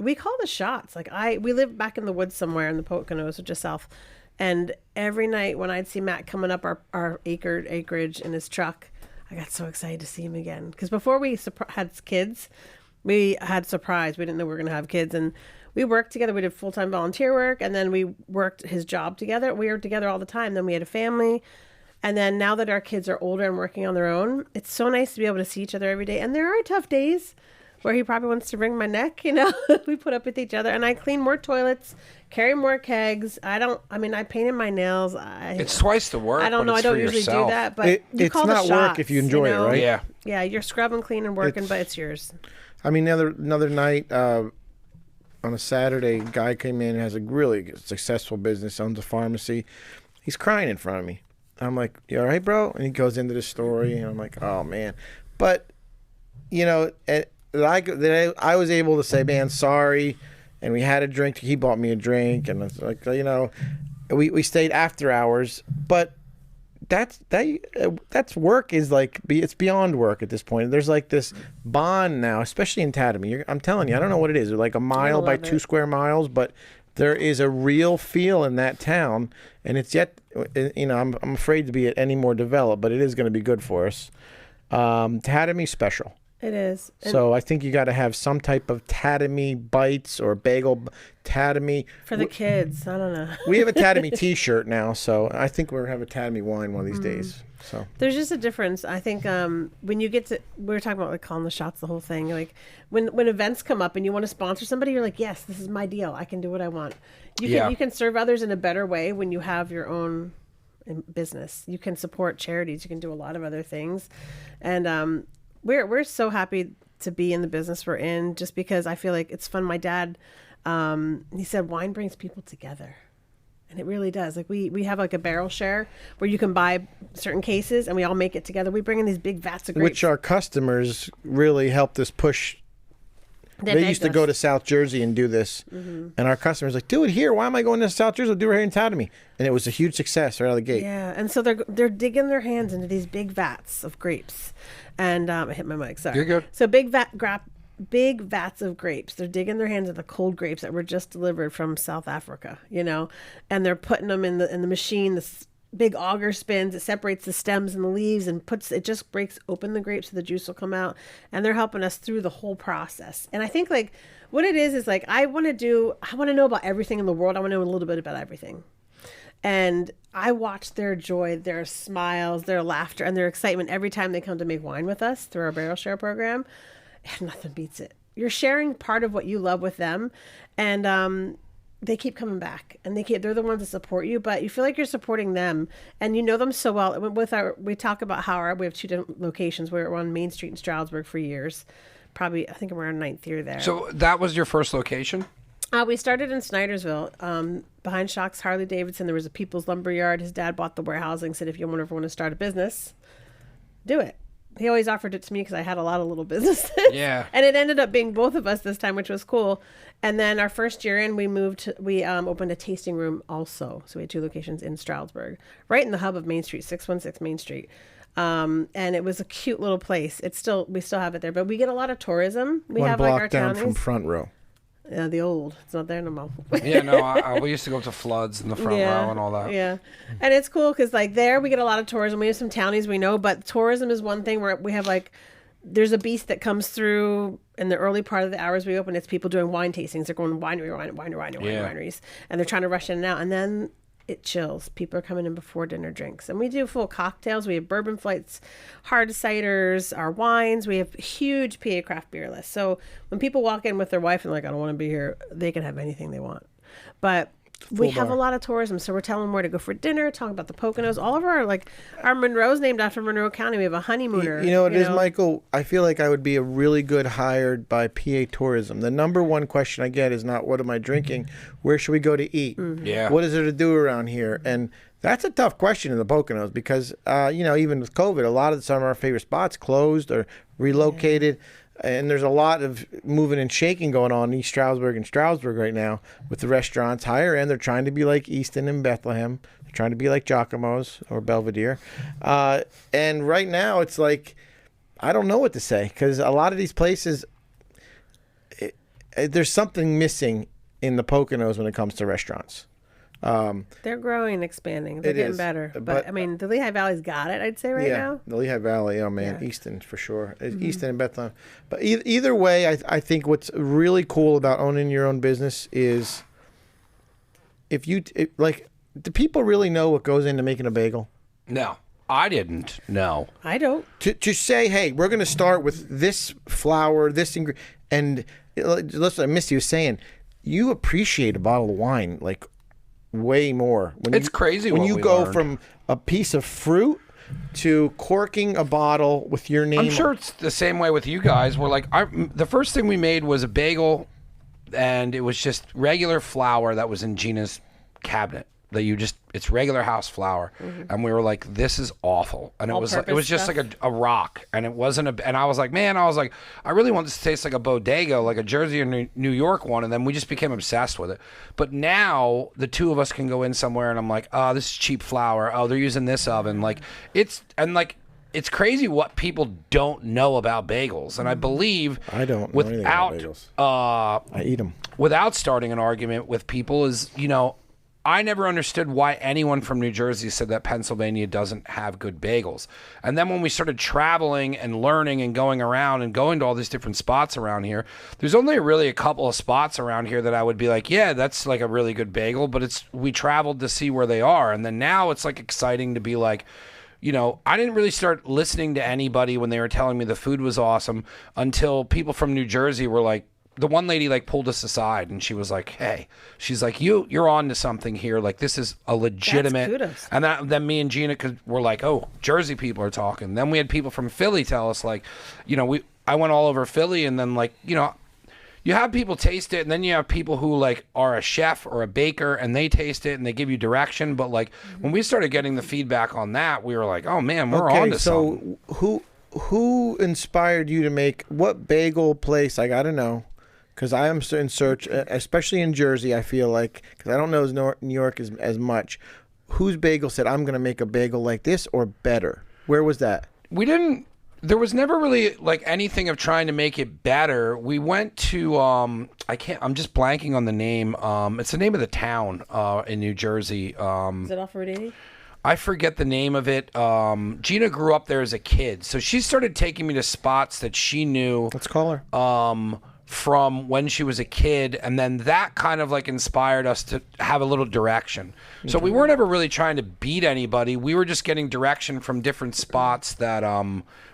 we call the shots. Like we lived back in the woods somewhere in the Poconos, just south. And every night when I'd see Matt coming up our acreage in his truck, I got so excited to see him again. Because before we had kids, we had surprise. We didn't know we were going to have kids. And we worked together. We did full-time volunteer work, and then we worked his job together. We were together all the time. Then we had a family. And then now that our kids are older and working on their own, it's so nice to be able to see each other every day. And there are tough days where he probably wants to wring my neck, we put up with each other, and I clean more toilets, carry more kegs. I painted my nails. It's twice the work. I don't know. I don't usually do that, but it's not work if you enjoy it, right? Yeah. Yeah, you're scrubbing, cleaning, working, but it's yours. I mean, another night on a Saturday, a guy came in, has a really successful business, owns a pharmacy. He's crying in front of me. I'm like, "You all right, bro?" And he goes into the story, and I'm like, "Oh man," but I was able to say, "Man, sorry," and we had a drink. He bought me a drink, and it's like, we stayed after hours. But that's work is like it's beyond work at this point. There's like this bond now, especially in Tatamy. I'm telling you, I don't know what it is. They're like a mile by 2 square miles, but there is a real feel in that town, and it's yet. I'm afraid to be any more developed, but it is going to be good for us. Tatamy's special. It is. So I think you got to have some type of Tatamy bites or bagel Tatamy. For the kids, I don't know. We have a Tatamy T-shirt now, so I think we're going to have a Tatamy wine one of these days. So there's just a difference. I think when you get to, we were talking about like calling the shots, the whole thing. Like when events come up and you want to sponsor somebody, you're like, yes, this is my deal. I can do what I want. You can serve others in a better way when you have your own business. You can support charities. You can do a lot of other things, and we're so happy to be in the business we're in, just because I feel like it's fun. My dad, he said wine brings people together, and it really does. Like we have like a barrel share where you can buy certain cases and we all make it together. We bring in these big vats of grapes. Which our customers really helped us push. They used to go to South Jersey and do this, and our customers like, do it here. Why am I going to South Jersey? I'll do it here in Tatamy. And it was a huge success right out of the gate. Yeah, and so they're digging their hands into these big vats of grapes, and I hit my mic. Sorry. You're good. So big vats of grapes. They're digging their hands into the cold grapes that were just delivered from South Africa, and they're putting them in the machine. This big auger spins, it separates the stems and the leaves and it just breaks open the grapes so the juice will come out, and they're helping us through the whole process. And I think like what it is like I want to know about everything in the world. I want to know a little bit about everything. And I watch their joy, their smiles, their laughter, and their excitement every time they come to make wine with us through our barrel share program. And nothing beats it. You're sharing part of what you love with them, and they keep coming back, and they're the ones that support you, but you feel like you're supporting them, and you know them so well. We talk about how we have 2 different locations. We were on Main Street in Stroudsburg for years. Probably, I think we're in 9th year there. So that was your first location? We started in Snydersville, behind Shock's Harley Davidson. There was a People's Lumber Yard. His dad bought the warehousing, said, if you ever want to start a business, do it. He always offered it to me because I had a lot of little businesses. Yeah. And it ended up being both of us this time, which was cool. And then our first year in, we opened a tasting room also. So we had 2 locations in Stroudsburg, right in the hub of Main Street, 616 Main Street. And it was a cute little place. We still have it there, but we get a lot of tourism. We One have block like our down townies. from Front Row. Yeah, the old. It's not there no more. Yeah, no, we used to go to Floods in the front row and all that. Yeah. And it's cool because like there we get a lot of tourism. We have some townies we know, but tourism is one thing where we have like, there's a beast that comes through in the early part of the hours we open. It's people doing wine tastings. They're going wineries, and they're trying to rush in and out. And then it chills. People are coming in before dinner drinks. And we do full cocktails. We have bourbon flights, hard ciders, our wines. We have huge PA craft beer list. So when people walk in with their wife and like, I don't want to be here, they can have anything they want. But We have a lot of tourism, so we're telling them where to go for dinner, talking about the Poconos. All of our Monroe's named after Monroe County. We have a honeymooner. You know what it is, Michael? I feel like I would be a really good hired by PA Tourism. The number one question I get is not what am I drinking, where should we go to eat? Mm-hmm. Yeah. What is there to do around here? And that's a tough question in the Poconos because, even with COVID, a lot of some of our favorite spots closed or relocated. Yeah. And there's a lot of moving and shaking going on in East Stroudsburg and Stroudsburg right now with the restaurants higher end. They're trying to be like Easton and Bethlehem. They're trying to be like Giacomo's or Belvedere. And right now it's like, I don't know what to say because a lot of these places, there's something missing in the Poconos when it comes to restaurants. They're growing and expanding. They're getting better. But I mean, the Lehigh Valley's got it, I'd say, now. Yeah, the Lehigh Valley, oh man, yeah. Easton for sure. Easton and Bethlehem. But either way, I think what's really cool about owning your own business is do people really know what goes into making a bagel? No, I didn't. No. I don't. To say, hey, we're going to start with this flour, this ingredient, and listen, Misty was saying, you appreciate a bottle of wine, like, way more. It's crazy when what you we go learned. from a piece of fruit to corking a bottle with your name. I'm sure it's the same way with you guys. We're like, the first thing we made was a bagel, and it was just regular flour that was in Gina's cabinet. It's regular house flour, and we were like, this is awful, and it was just stuff. like a rock, and it wasn't and I was like, I really want this to taste like a bodega, like a Jersey or New York one, and then we just became obsessed with it. But now the two of us can go in somewhere, and I'm like, oh, this is cheap flour. Oh, they're using this oven. Like it's crazy what people don't know about bagels, and I believe I don't know anything about bagels. I eat them without starting an argument with people is I never understood why anyone from New Jersey said that Pennsylvania doesn't have good bagels. And then when we started traveling and learning and going around and going to all these different spots around here, there's only really a couple of spots around here that I would be like, yeah, that's like a really good bagel, but we traveled to see where they are. And then now it's like exciting to be like, I didn't really start listening to anybody when they were telling me the food was awesome until people from New Jersey were like, the one lady pulled us aside and she was like, hey, she's like, you're on to something here. Like, this is a legitimate. That's kudos. And then me and Gina were like, oh, Jersey people are talking. Then we had people from Philly tell us I went all over Philly, and then you have people taste it, and then you have people who are a chef or a baker and they taste it and they give you direction. But when we started getting the feedback on that, we were like, oh man, we're on to something. So who inspired you to make what bagel place? I got to know. Because I am in search, especially in Jersey, I feel like, because I don't know New York as much. Whose bagel said, I'm going to make a bagel like this or better? Where was that? There was never really anything of trying to make it better. We went to, I'm just blanking on the name. It's the name of the town in New Jersey. Is it off Route 80? I forget the name of it. Gina grew up there as a kid. So she started taking me to spots that she knew. Let's call her. From when she was a kid, and then that kind of inspired us to have a little direction. So we weren't ever really trying to beat anybody. We were just getting direction from different spots that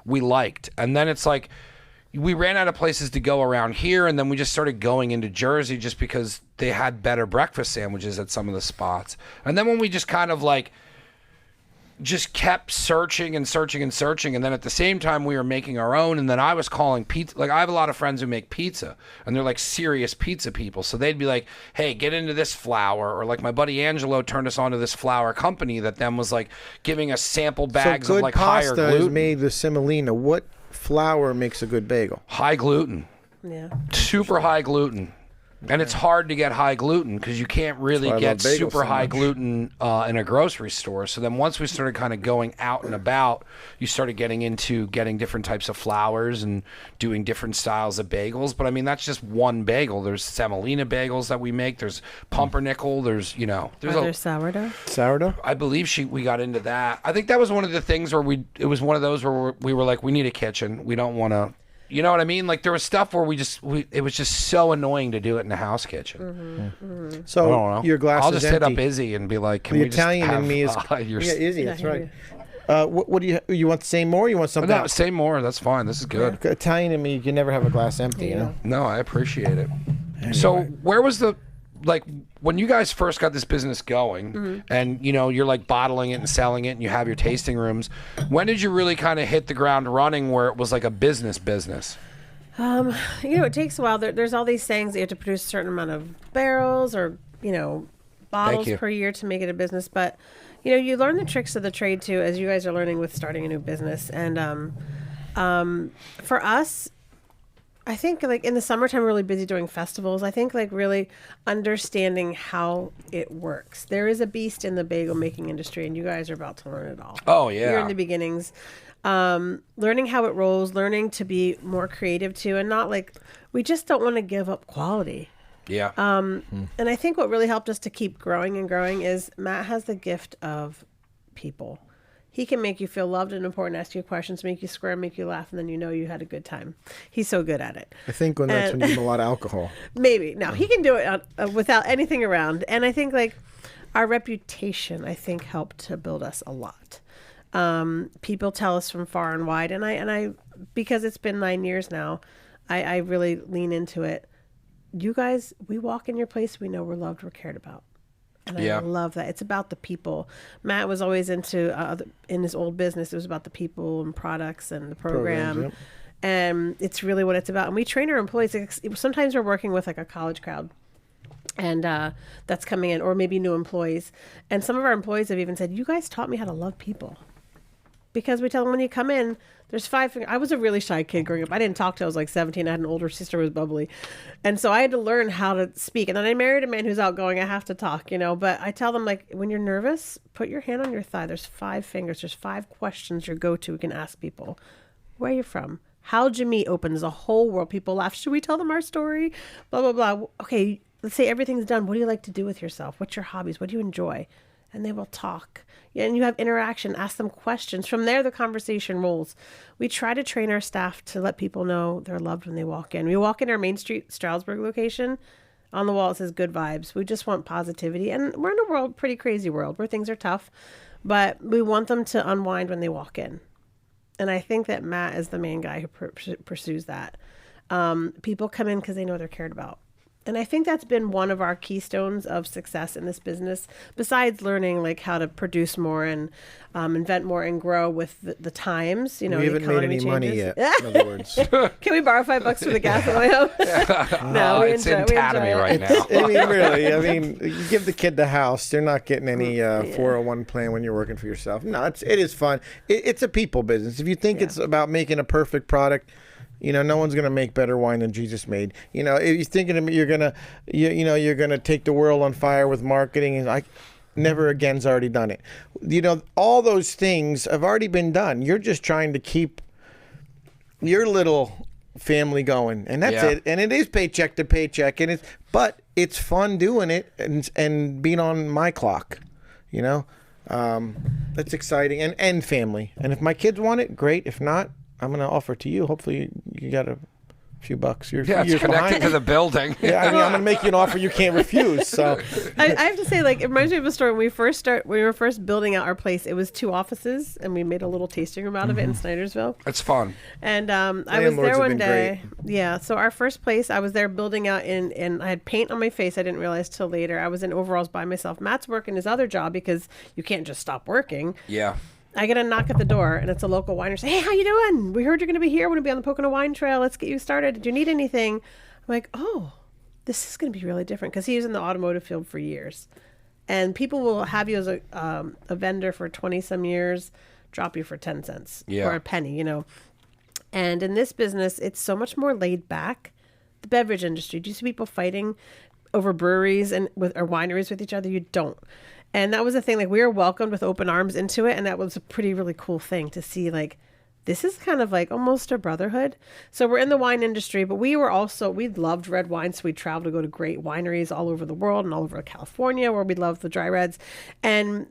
we liked. And then it's we ran out of places to go around here, and then we just started going into Jersey just because they had better breakfast sandwiches at some of the spots. And then when we just kind of just kept searching and searching and searching, and then at the same time we were making our own, and then I was calling pizza. I have a lot of friends who make pizza, and they're serious pizza people, so they'd be like, hey, get into this flour, or my buddy Angelo turned us on to this flour company that then was giving us sample bags of higher gluten. So good pasta is made with semolina. What flour makes a good bagel? High gluten. Yeah. Super high gluten. And it's hard to get high gluten because you can't really get super high gluten in a grocery store. So then once we started kind of going out and about, you started getting into getting different types of flours and doing different styles of bagels. But I mean, that's just one bagel. There's semolina bagels that we make. There's pumpernickel. There's sourdough? Sourdough? I believe we got into that. I think that was one of the things where it was one of those where we were like, we need a kitchen. We don't want to. You know what I mean? There was stuff where it was just so annoying to do it in a house kitchen. Mm-hmm. Mm-hmm. So your glass I'll just is hit empty. up Izzy and be like, can the we Italian just have, in me is Izzy, that's right. What do you want to say more? You want something else? Say more. That's fine. This is good. Yeah. Italian in me, you can never have a glass empty, you know? No, I appreciate it. Anyway. So where was the like when you guys first got this business going, and you're like bottling it and selling it, and you have your tasting rooms. When did you really kind of hit the ground running, where it was like a business? It takes a while. There's all these sayings that you have to produce a certain amount of barrels or bottles per year to make it a business. But you learn the tricks of the trade too, as you guys are learning with starting a new business. And for us, I think like in the summertime, we're really busy doing festivals. I think like really understanding how it works. There is a beast in the bagel making industry, and you guys are about to learn it all. Oh yeah, you're in the beginnings. Learning how it rolls, learning to be more creative too, and not like we just don't want to give up quality. Yeah. And I think what really helped us to keep growing and growing is Matt has the gift of people. He can make you feel loved and important, ask you questions, make you square, make you laugh, and then you had a good time. He's so good at it. I think that's when you have a lot of alcohol. Maybe. No, he can do it without anything around. And I think like our reputation, I think, helped to build us a lot. People tell us from far and wide, and I because it's been 9 years now, I really lean into it. You guys, we walk in your place, we know we're loved, we're cared about. And I love that. It's about the people. Matt was always into, in his old business, it was about the people and products and the program. Yep. And it's really what it's about. And we train our employees. Sometimes we're working with like a college crowd. And that's coming in, or maybe new employees. And some of our employees have even said, you guys taught me how to love people. Because we tell them when you come in, there's 5 fingers. I was a really shy kid growing up. I didn't talk till I was like 17. I had an older sister who was bubbly. And so I had to learn how to speak. And then I married a man who's outgoing. I have to talk, But I tell them, like, when you're nervous, put your hand on your thigh. There's 5 fingers. There's 5 questions you can ask people. Where are you from? How'd you meet? Opens a whole world. People laugh. Should we tell them our story? Blah, blah, blah. Okay, let's say everything's done. What do you like to do with yourself? What's your hobbies? What do you enjoy? And they will talk. Yeah, and you have interaction. Ask them questions. From there, the conversation rolls. We try to train our staff to let people know they're loved when they walk in. We walk in our Main Street Stroudsburg location. On the wall, it says good vibes. We just want positivity. And we're in a pretty crazy world where things are tough. But we want them to unwind when they walk in. And I think that Matt is the main guy who pursues that. People come in because they know they're cared about. And I think that's been one of our keystones of success in this business, besides learning like how to produce more and invent more and grow with the times. We haven't made any money yet, in other words. Can we borrow $5 for the gas on the way home? No, it's in Tatamy right now. You give the kid the house. They're not getting any 401 plan when you're working for yourself. No, it is fun. It's a people business. If you think it's about making a perfect product, no one's gonna make better wine than Jesus made. If you're thinking you're gonna take the world on fire with marketing, and never again's already done it. All those things have already been done. You're just trying to keep your little family going, and that's it. And it is paycheck to paycheck, but it's fun doing it and being on my clock. That's exciting and family. And if my kids want it, great. If not, I'm going to offer to you. Hopefully you got a few bucks. You're it's connected to the building. Yeah, I'm going to make you an offer you can't refuse. So I have to say, like, it reminds me of a story. When we were first building out our place, it was 2 offices, and we made a little tasting room out of it in Snydersville. It's fun. And I was there one day. Great. Yeah, so our first place, I was there building out and I had paint on my face. I didn't realize till later. I was in overalls by myself. Matt's working his other job because you can't just stop working. Yeah. I get a knock at the door, and it's a local winery. Say, hey, how you doing? We heard you're going to be here. We're going to be on the Pocono Wine Trail. Let's get you started. Do you need anything? I'm like, oh, this is going to be really different, because he was in the automotive field for years. And people will have you as a vendor for 20-some years, drop you for 10 cents or a penny, And in this business, it's so much more laid back. The beverage industry, do you see people fighting over breweries or wineries with each other? You don't. And that was the thing, like, we were welcomed with open arms into it. And that was a really cool thing to see, like, this is kind of like almost a brotherhood. So we're in the wine industry, but we loved red wine. So we traveled to go to great wineries all over the world and all over California, where we loved the dry reds. And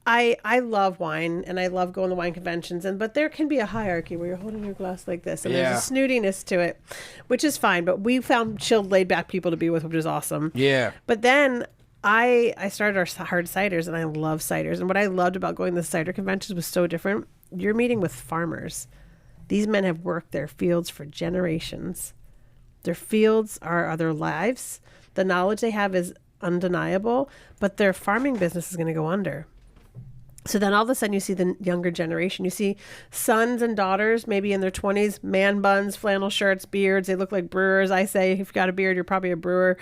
I love wine, and I love going to wine conventions, but there can be a hierarchy where you're holding your glass like this, and there's a snootiness to it, which is fine. But we found chilled, laid back people to be with, which is awesome. Yeah. But then I started our hard ciders, and I love ciders. And what I loved about going to the cider conventions was so different. You're meeting with farmers. These men have worked their fields for generations. Their fields are their lives. The knowledge they have is undeniable, but their farming business is going to go under. So then all of a sudden you see the younger generation. You see sons and daughters, maybe in their 20s, man buns, flannel shirts, beards. They look like brewers. I say, if you've got a beard, you're probably a brewer.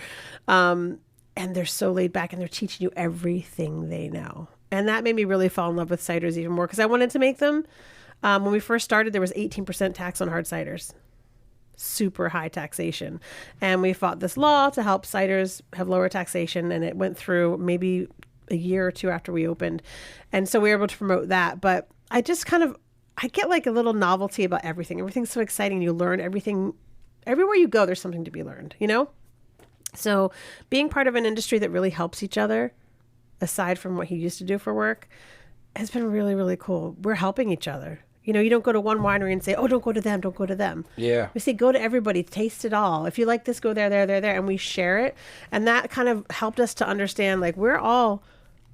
And they're so laid back, and they're teaching you everything they know. And that made me really fall in love with ciders even more, because I wanted to make them. When we first started, there was 18% tax on hard ciders. Super high taxation. And we fought this law to help ciders have lower taxation, and it went through maybe a year or two after we opened. And so we were able to promote that. But I just I get like a little novelty about everything. Everything's so exciting. You learn everything. Everywhere you go, there's something to be learned, you know? So being part of an industry that really helps each other, aside from what he used to do for work, has been really, really cool. We're helping each other. You know, you don't go to one winery and say, oh, don't go to them, don't go to them. Yeah. We say, go to everybody, taste it all. If you like this, go there, and we share it. And that kind of helped us to understand, like, we're all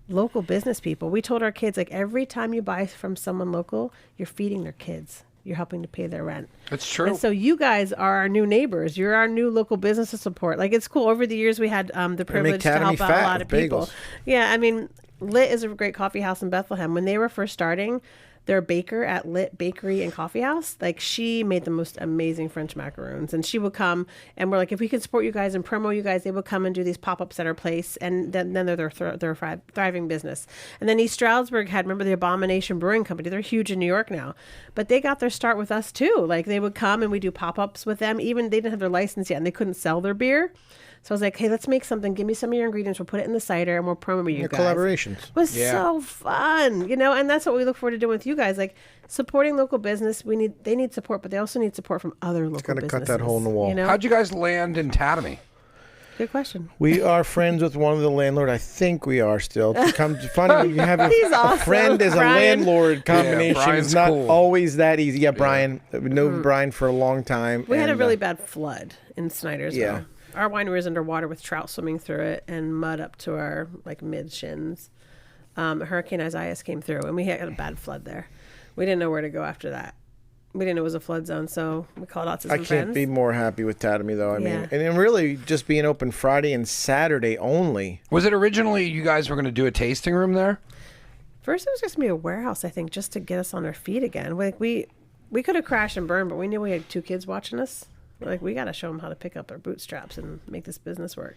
local business people. We told our kids, like, every time you buy from someone local, you're feeding their kids. You're helping to pay their rent. That's true. And so you guys are our new neighbors. You're our new local business to support. Like, it's cool. Over the years, we had the privilege to help out a lot of people. Yeah, I mean, Lit is a great coffee house in Bethlehem. When they were first starting, their baker at Lit Bakery and Coffee House, like, she made the most amazing French macaroons. And she would come, and we're like, if we can support you guys and promo you guys, they would come and do these pop-ups at our place. And then they're their thriving business. And then East Stroudsburg had, remember the Abomination Brewing Company? They're huge in New York now. But they got their start with us too. Like, they would come and we do pop-ups with them. Even they didn't have their license yet, and they couldn't sell their beer. So I was like, hey, let's make something. Give me some of your ingredients. We'll put it in the cider, and we'll promo you guys. Collaborations. It was so fun, you know, and that's what we look forward to doing with you guys. Like, supporting local business. They need support, but they also need support from other local businesses. It's got to cut that hole in the wall. You know? How'd you guys land in Tatamy? Good question. We are friends with one of the landlord. I think we are still. It becomes funny when you have a friend as a landlord combination. Yeah, is not cool. always that easy. Yeah, Brian. We know Brian for a long time. We had a really bad flood in Snydersville. Yeah. Our winery was underwater with trout swimming through it and mud up to our like mid shins. Hurricane Isaias came through, and we had a bad flood there. We didn't know where to go after that. We didn't know it was a flood zone, so we called out to some friends. I can't be more happy with Tatamy, though. I mean, and really just being open Friday and Saturday only. Was it originally you guys were going to do a tasting room there? First, it was just going to be a warehouse, I think, just to get us on our feet again. Like we could have crashed and burned, but we knew we had 2 kids watching us. Like, we got to show them how to pick up their bootstraps and make this business work.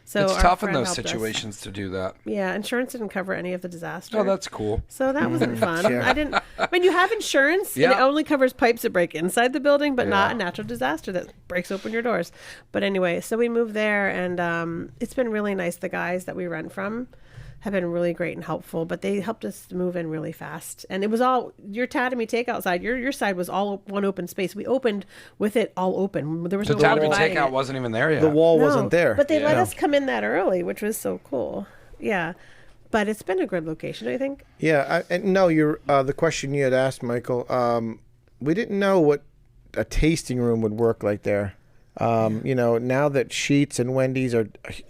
So it's tough in those situations to do that. Yeah, insurance didn't cover any of the disaster. Oh, that's cool. So that wasn't fun. I mean, you have insurance, and it only covers pipes that break inside the building, but not a natural disaster that breaks open your doors. But anyway, so we moved there, and it's been really nice. The guys that we rent from have been really great and helpful, but they helped us move in really fast. And it was all your Tatamy takeout side. Your side was all one open space. We opened with it all open. There was no Tatamy takeout wasn't even there yet. The wall wasn't there. But they let us come in that early, which was so cool. Yeah. But it's been a good location, don't you think? Yeah. You're the question you had asked, Michael, we didn't know what a tasting room would work like there. You know, now that Sheetz and Wendy's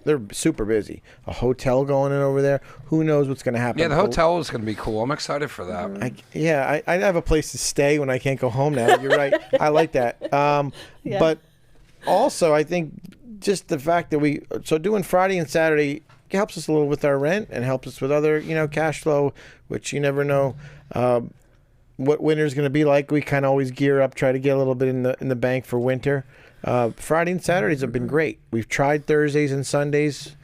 they're super busy. A hotel going in over there. Who knows what's going to happen? Yeah, the hotel is going to be cool. I'm excited for that. I have a place to stay when I can't go home now. You're right. I like that. But also, I think just the fact that doing Friday and Saturday helps us a little with our rent and helps us with other, cash flow, which you never know what winter's going to be like. We kind of always gear up, try to get a little bit in the bank for winter. Friday and Saturdays have been great. We've tried Thursdays and Sundays,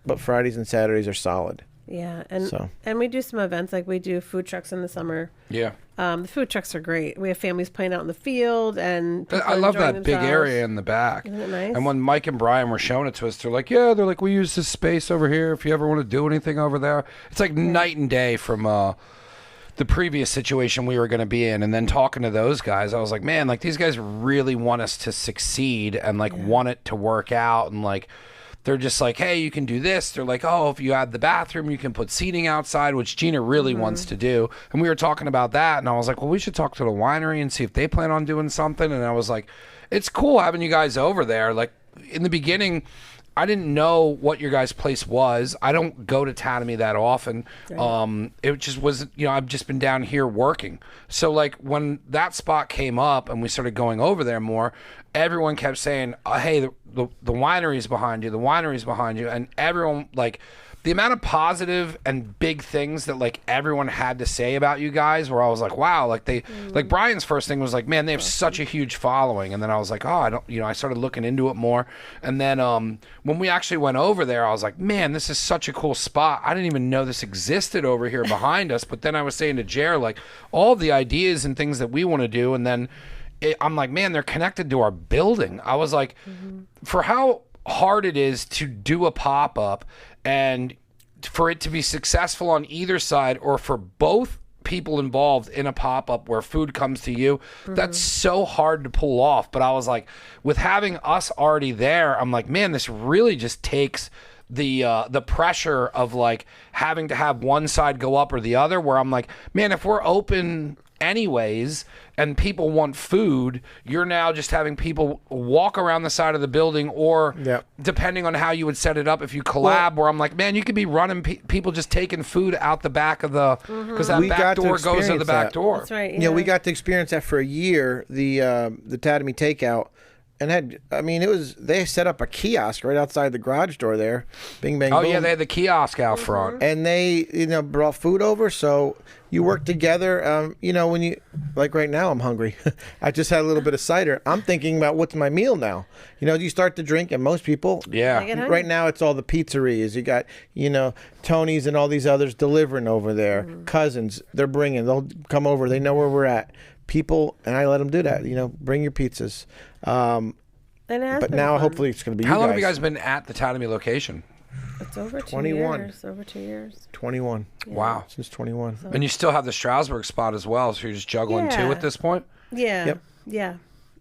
but Fridays and Saturdays are solid. Yeah, and we do some events, like we do food trucks in the summer. Yeah. The food trucks are great. We have families playing out in the field, and I love that big area in the back. Isn't it nice? And when Mike and Brian were showing it to us, they're like, we use this space over here if you ever want to do anything over there. It's like night and day from the previous situation we were going to be in. And then talking to those guys, I was like, man, like, these guys really want us to succeed and want it to work out. And like, they're just like, hey, you can do this. They're like, oh, if you add the bathroom, you can put seating outside, which Gina really wants to do. And we were talking about that, and I was like, well, we should talk to the winery and see if they plan on doing something. And I was like, it's cool having you guys over there. Like, in the beginning, I didn't know what your guys' place was. I don't go to Tatamy that often. Right. It just was, I've just been down here working. So like when that spot came up and we started going over there more, everyone kept saying, hey, the winery's behind you, the winery's behind you. And everyone, like, the amount of positive and big things that, like, everyone had to say about you guys, where I was like, wow, like, like, Brian's first thing was like, man, they have such a huge following. And then I was like, oh, I started looking into it more. And then when we actually went over there, I was like, man, this is such a cool spot. I didn't even know this existed over here behind us. But then I was saying to Jared, like, all the ideas and things that we want to do. And then I'm like, man, they're connected to our building. I was like, for how hard it is to do a pop-up and for it to be successful on either side, or for both people involved in a pop-up where food comes to you, that's so hard to pull off. But I was like, with having us already there, I'm like, man, this really just takes the pressure of like having to have one side go up or the other, where I'm like, man, if we're open anyways and people want food, you're now just having people walk around the side of the building, or depending on how you would set it up, if you collab, where I'm like, man, you could be running people just taking food out the back of the, because that back door goes to the back door. That's right. Yeah, we got to experience that for a year, the Tatamy Takeout. And they set up a kiosk right outside the garage door there. Bing, bang, boom. Yeah, they had the kiosk out front. And they, brought food over. So you work together. When you, like right now, I'm hungry. I just had a little bit of cider. I'm thinking about what's my meal now. You start to drink, and most people, right now it's all the pizzerias. You got, Tony's and all these others delivering over there. Cousins, they'll come over. They know where we're at. People, and I let them do that. Bring your pizzas. But now hopefully it's going to be. How long have you guys been at the Tatamy location? It's over 21. 2 years. Over 2 years. 21. Yeah. Wow. Since 21. So. And you still have the Strasbourg spot as well, so you're just juggling two at this point? Yeah. Yep. Yeah.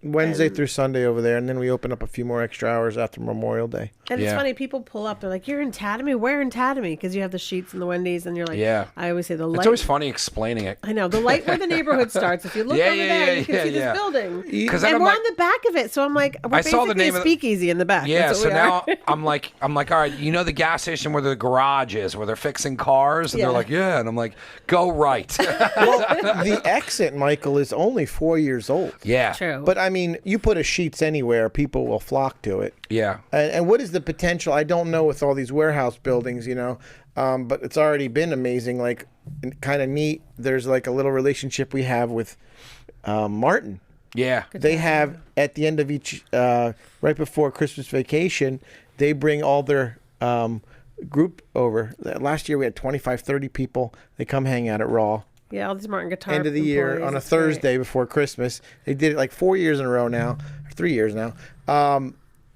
Wednesday through Sunday over there, and then we open up a few more extra hours after Memorial Day. And it's funny, people pull up, they're like, you're in Tatamy? Where in Tatamy? Because you have the Sheets and the Wendy's, and you're like, I always say the light. It's always funny explaining it. I know, the light where the neighborhood starts. If you look over there, you can see this building. And we're on the back of it, so I'm like, we're basically a speakeasy in the back. Yeah, so now I'm like, all right, the gas station where the garage is, where they're fixing cars? And they're like, and I'm like, go right. Well, the exit, Michael, is only 4 years old. Yeah. True. But you put a Sheets anywhere, people will flock to it. Yeah. And what is the potential? I don't know with all these warehouse buildings, but it's already been amazing. Like, kind of neat. There's like a little relationship we have with Martin. Yeah. They have, at the end of each, right before Christmas vacation, they bring all their group over. Last year we had 25, 30 people. They come hang out at Raw. Yeah, all these Martin guitar end of the year on a Thursday before Christmas. They did it like 4 years in a row now, or 3 years now.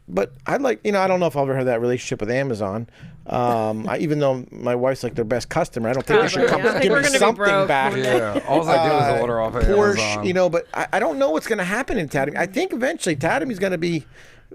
But I'd like, I don't know if I've ever had that relationship with Amazon. Even though my wife's like their best customer, I don't think they should come give me something back. Yeah, all I do is order off of Porsche, Amazon. But I don't know what's going to happen in Tatamy. I think eventually Tatamy's going to be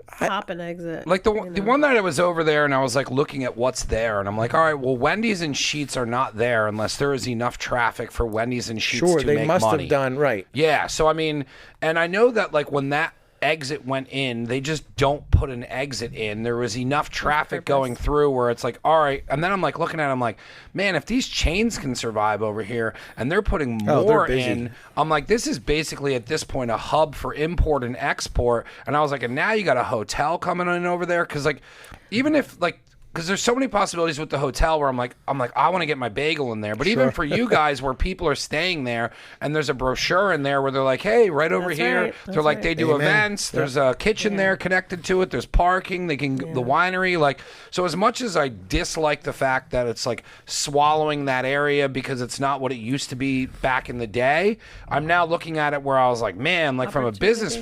pop and exit. Like the one night I was over there and I was like looking at what's there, and I'm like, all right, well, Wendy's and Sheets are not there unless there is enough traffic for Wendy's and Sheets to make money. Sure, they must have done right. Yeah, so I mean, and I know that like when that exit went in, they just don't put an exit in. There was enough traffic going through where it's like, all right. And then I'm like looking at it, I'm like, man, if these chains can survive over here and they're putting more in, I'm like, this is basically at this point a hub for import and export. And I was like, and now you got a hotel coming in over there, because like, even if like, because there's so many possibilities with the hotel where I'm like, I want to get my bagel in there. But even for you guys, where people are staying there, and there's a brochure in there where they're like, hey, right over here, they're like, they do events. There's a kitchen there connected to it. There's parking. They can the winery. Like, so as much as I dislike the fact that it's like swallowing that area because it's not what it used to be back in the day, I'm now looking at it where I was like, man, like from a business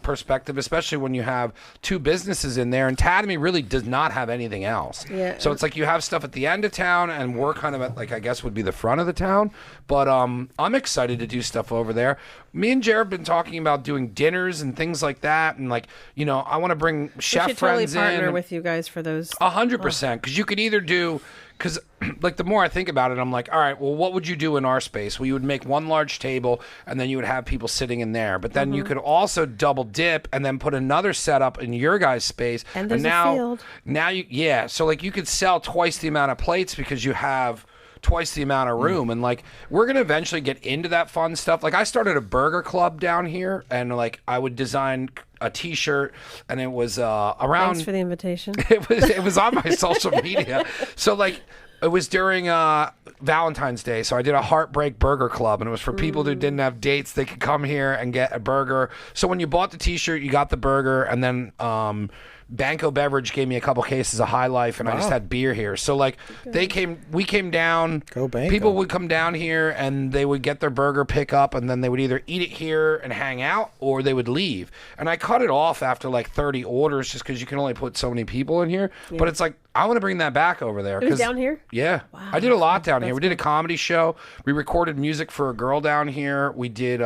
perspective, especially when you have two businesses in there, and Tatamy really does not have anything else. Yeah. So it's like you have stuff at the end of town, and we're kind of at, like, I guess would be the front of the town. But I'm excited to do stuff over there. Me and Jared have been talking about doing dinners and things like that, and like, I want to bring chef friends in. We should totally partner with you guys for those. 100%, because you could either do. Because, like, the more I think about it, I'm like, all right, well, what would you do in our space? Well, you would make one large table, and then you would have people sitting in there. But then you could also double dip and then put another setup in your guys' space. And there's a field. Now so, like, you could sell twice the amount of plates because you have twice the amount of room. And like, we're gonna eventually get into that fun stuff. Like, I started a burger club down here, and like, I would design a T-shirt, and it was around. Thanks for the invitation. It was on my social media. So like it was during Valentine's Day, so I did a Heartbreak Burger Club, and it was for people who didn't have dates. They could come here and get a burger. So when you bought the T-shirt, you got the burger, and then Banco Beverage gave me a couple cases of High Life, and I just had beer here. So like we came down. Go Banco. People would come down here, and they would get their burger, pick up, and then they would either eat it here and hang out, or they would leave. And I cut it off after like 30 orders, just because you can only put so many people in here. Yeah. But it's like I want to bring that back over there. It was down here? Yeah. Wow. I did a lot down here. We did a comedy show. We recorded music for a girl down here. We did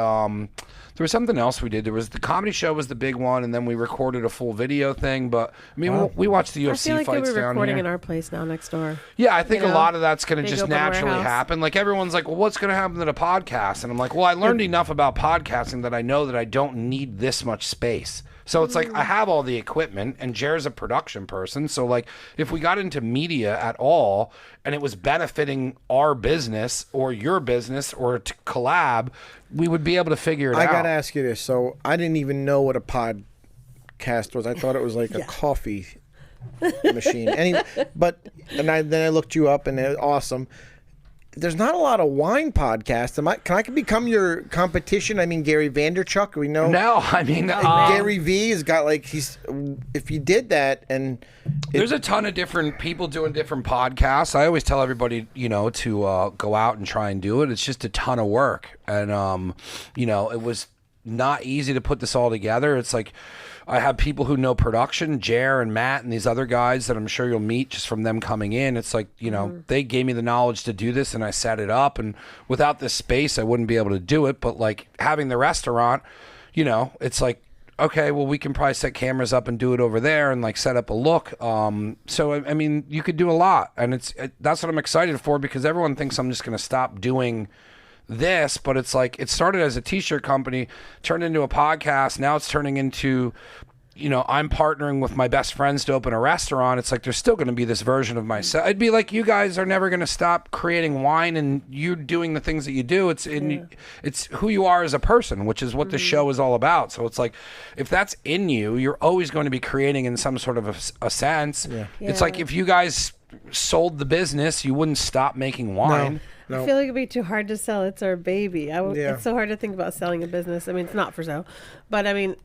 there was something else we did. There was the comedy show was the big one, and then we recorded a full video thing. But I mean, we watched the UFC fights down here. I feel like we're recording in our place now next door. Yeah, I think a lot of that's going to just naturally happen. Like everyone's like, well, what's going to happen to the podcast? And I'm like, well, I learned enough about podcasting that I know that I don't need this much space. So it's like I have all the equipment, and Jer's a production person. So like if we got into media at all and it was benefiting our business or your business or to collab, we would be able to figure it out. I got to ask you this. So I didn't even know what a podcast was. I thought it was like a coffee machine. Anyway, then I looked you up, and it was awesome. There's not a lot of wine podcasts. Can I become your competition? I mean, Gary Vaynerchuk, we know. No, I mean Gary V has got if you did that, and there's a ton of different people doing different podcasts. I always tell everybody, to go out and try and do it. It's just a ton of work, and it was not easy to put this all together. It's like I have people who know production, Jer and Matt and these other guys that I'm sure you'll meet just from them coming in. It's like, they gave me the knowledge to do this, and I set it up. And without this space, I wouldn't be able to do it. But like having the restaurant, it's like, okay, well, we can probably set cameras up and do it over there and like set up a look. So, I mean, you could do a lot. And that's what I'm excited for, because everyone thinks I'm just going to stop doing this, but it's like it started as a T-shirt company, turned into a podcast. Now it's turning into, I'm partnering with my best friends to open a restaurant. It's like there's still going to be this version of myself. It'd be like you guys are never going to stop creating wine and you doing the things that you do. It's who you are as a person, which is what the show is all about. So it's like if that's in you, you're always going to be creating in some sort of a sense. Yeah. It's like if you guys sold the business, you wouldn't stop making wine. No. I feel like it'd be too hard to sell. It's our baby. It's so hard to think about selling a business. I mean, it's not for sale, but I mean,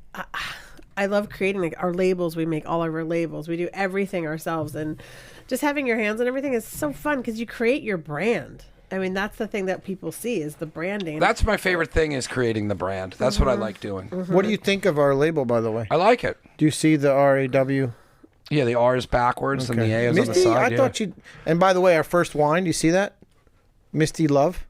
I love creating our labels. We make all of our labels. We do everything ourselves, and just having your hands on everything is so fun because you create your brand. I mean, that's the thing that people see is the branding. That's my favorite thing is creating the brand. That's what I like doing. What do you think of our label, by the way? I like it. Do you see the RAW? Yeah, the R is backwards and the A is on the side. I thought you. And by the way, our first wine. Do you see that? Misty Love.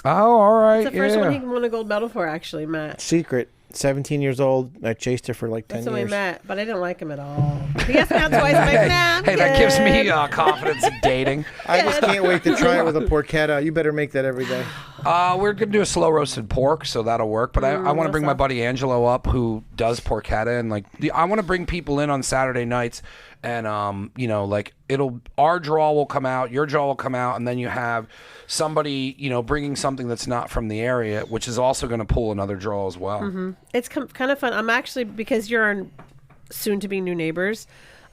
Oh, all right. It's the first one he won a gold medal for, actually, Matt. Secret. 17 years old. I chased her for like 10 years. That's when we met, but I didn't like him at all. He asked me out twice. I'm like, nah, hey, that gives me confidence in dating. I just can't wait to try it with a porchetta. You better make that every day. We're going to do a slow roasted pork, so that'll work. But I want to bring my buddy Angelo up, who does porchetta, and I want to bring people in on Saturday nights. And our draw will come out, your draw will come out, and then you have somebody bringing something that's not from the area, which is also going to pull another draw as well. Mm-hmm. It's kind of fun. I'm actually, because you're on soon to be new neighbors,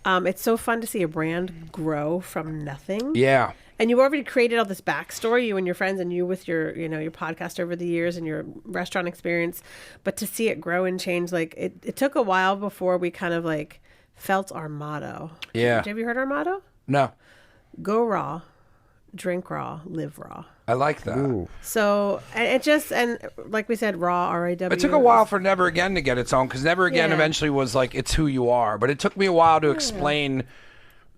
it's so fun to see a brand grow from nothing. Yeah. And you already created all this backstory, you and your friends, and you with your podcast over the years and your restaurant experience. But to see it grow and change, it took a while before we kind of felt our motto. Yeah. Have you heard our motto? No. Go raw, drink raw, live raw. I like that. Ooh. So and like we said, raw, R-A-W. It took a while for Never Again to get its own, because Never Again eventually was like, it's who you are. But it took me a while to explain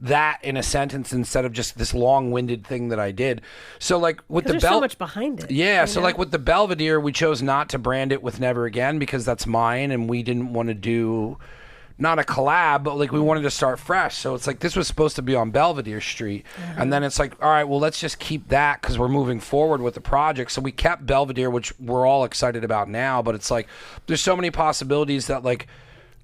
that in a sentence instead of just this long-winded thing that I did. So with the there's so much behind it. Yeah, so with the Belvedere, we chose not to brand it with Never Again because that's mine, and we didn't want to do not a collab, but we wanted to start fresh. So it's this was supposed to be on Belvedere Street. Mm-hmm. And then it's all right, well, let's just keep that because we're moving forward with the project. So we kept Belvedere, which we're all excited about now, but it's there's so many possibilities that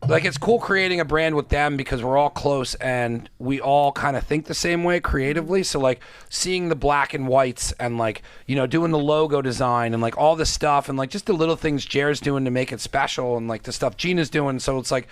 like it's cool creating a brand with them because we're all close and we all kind of think the same way creatively. So like seeing the black and whites and like, you know, doing the logo design and like all this stuff and like just the little things Jared's doing to make it special and like the stuff Gina's doing. So it's like,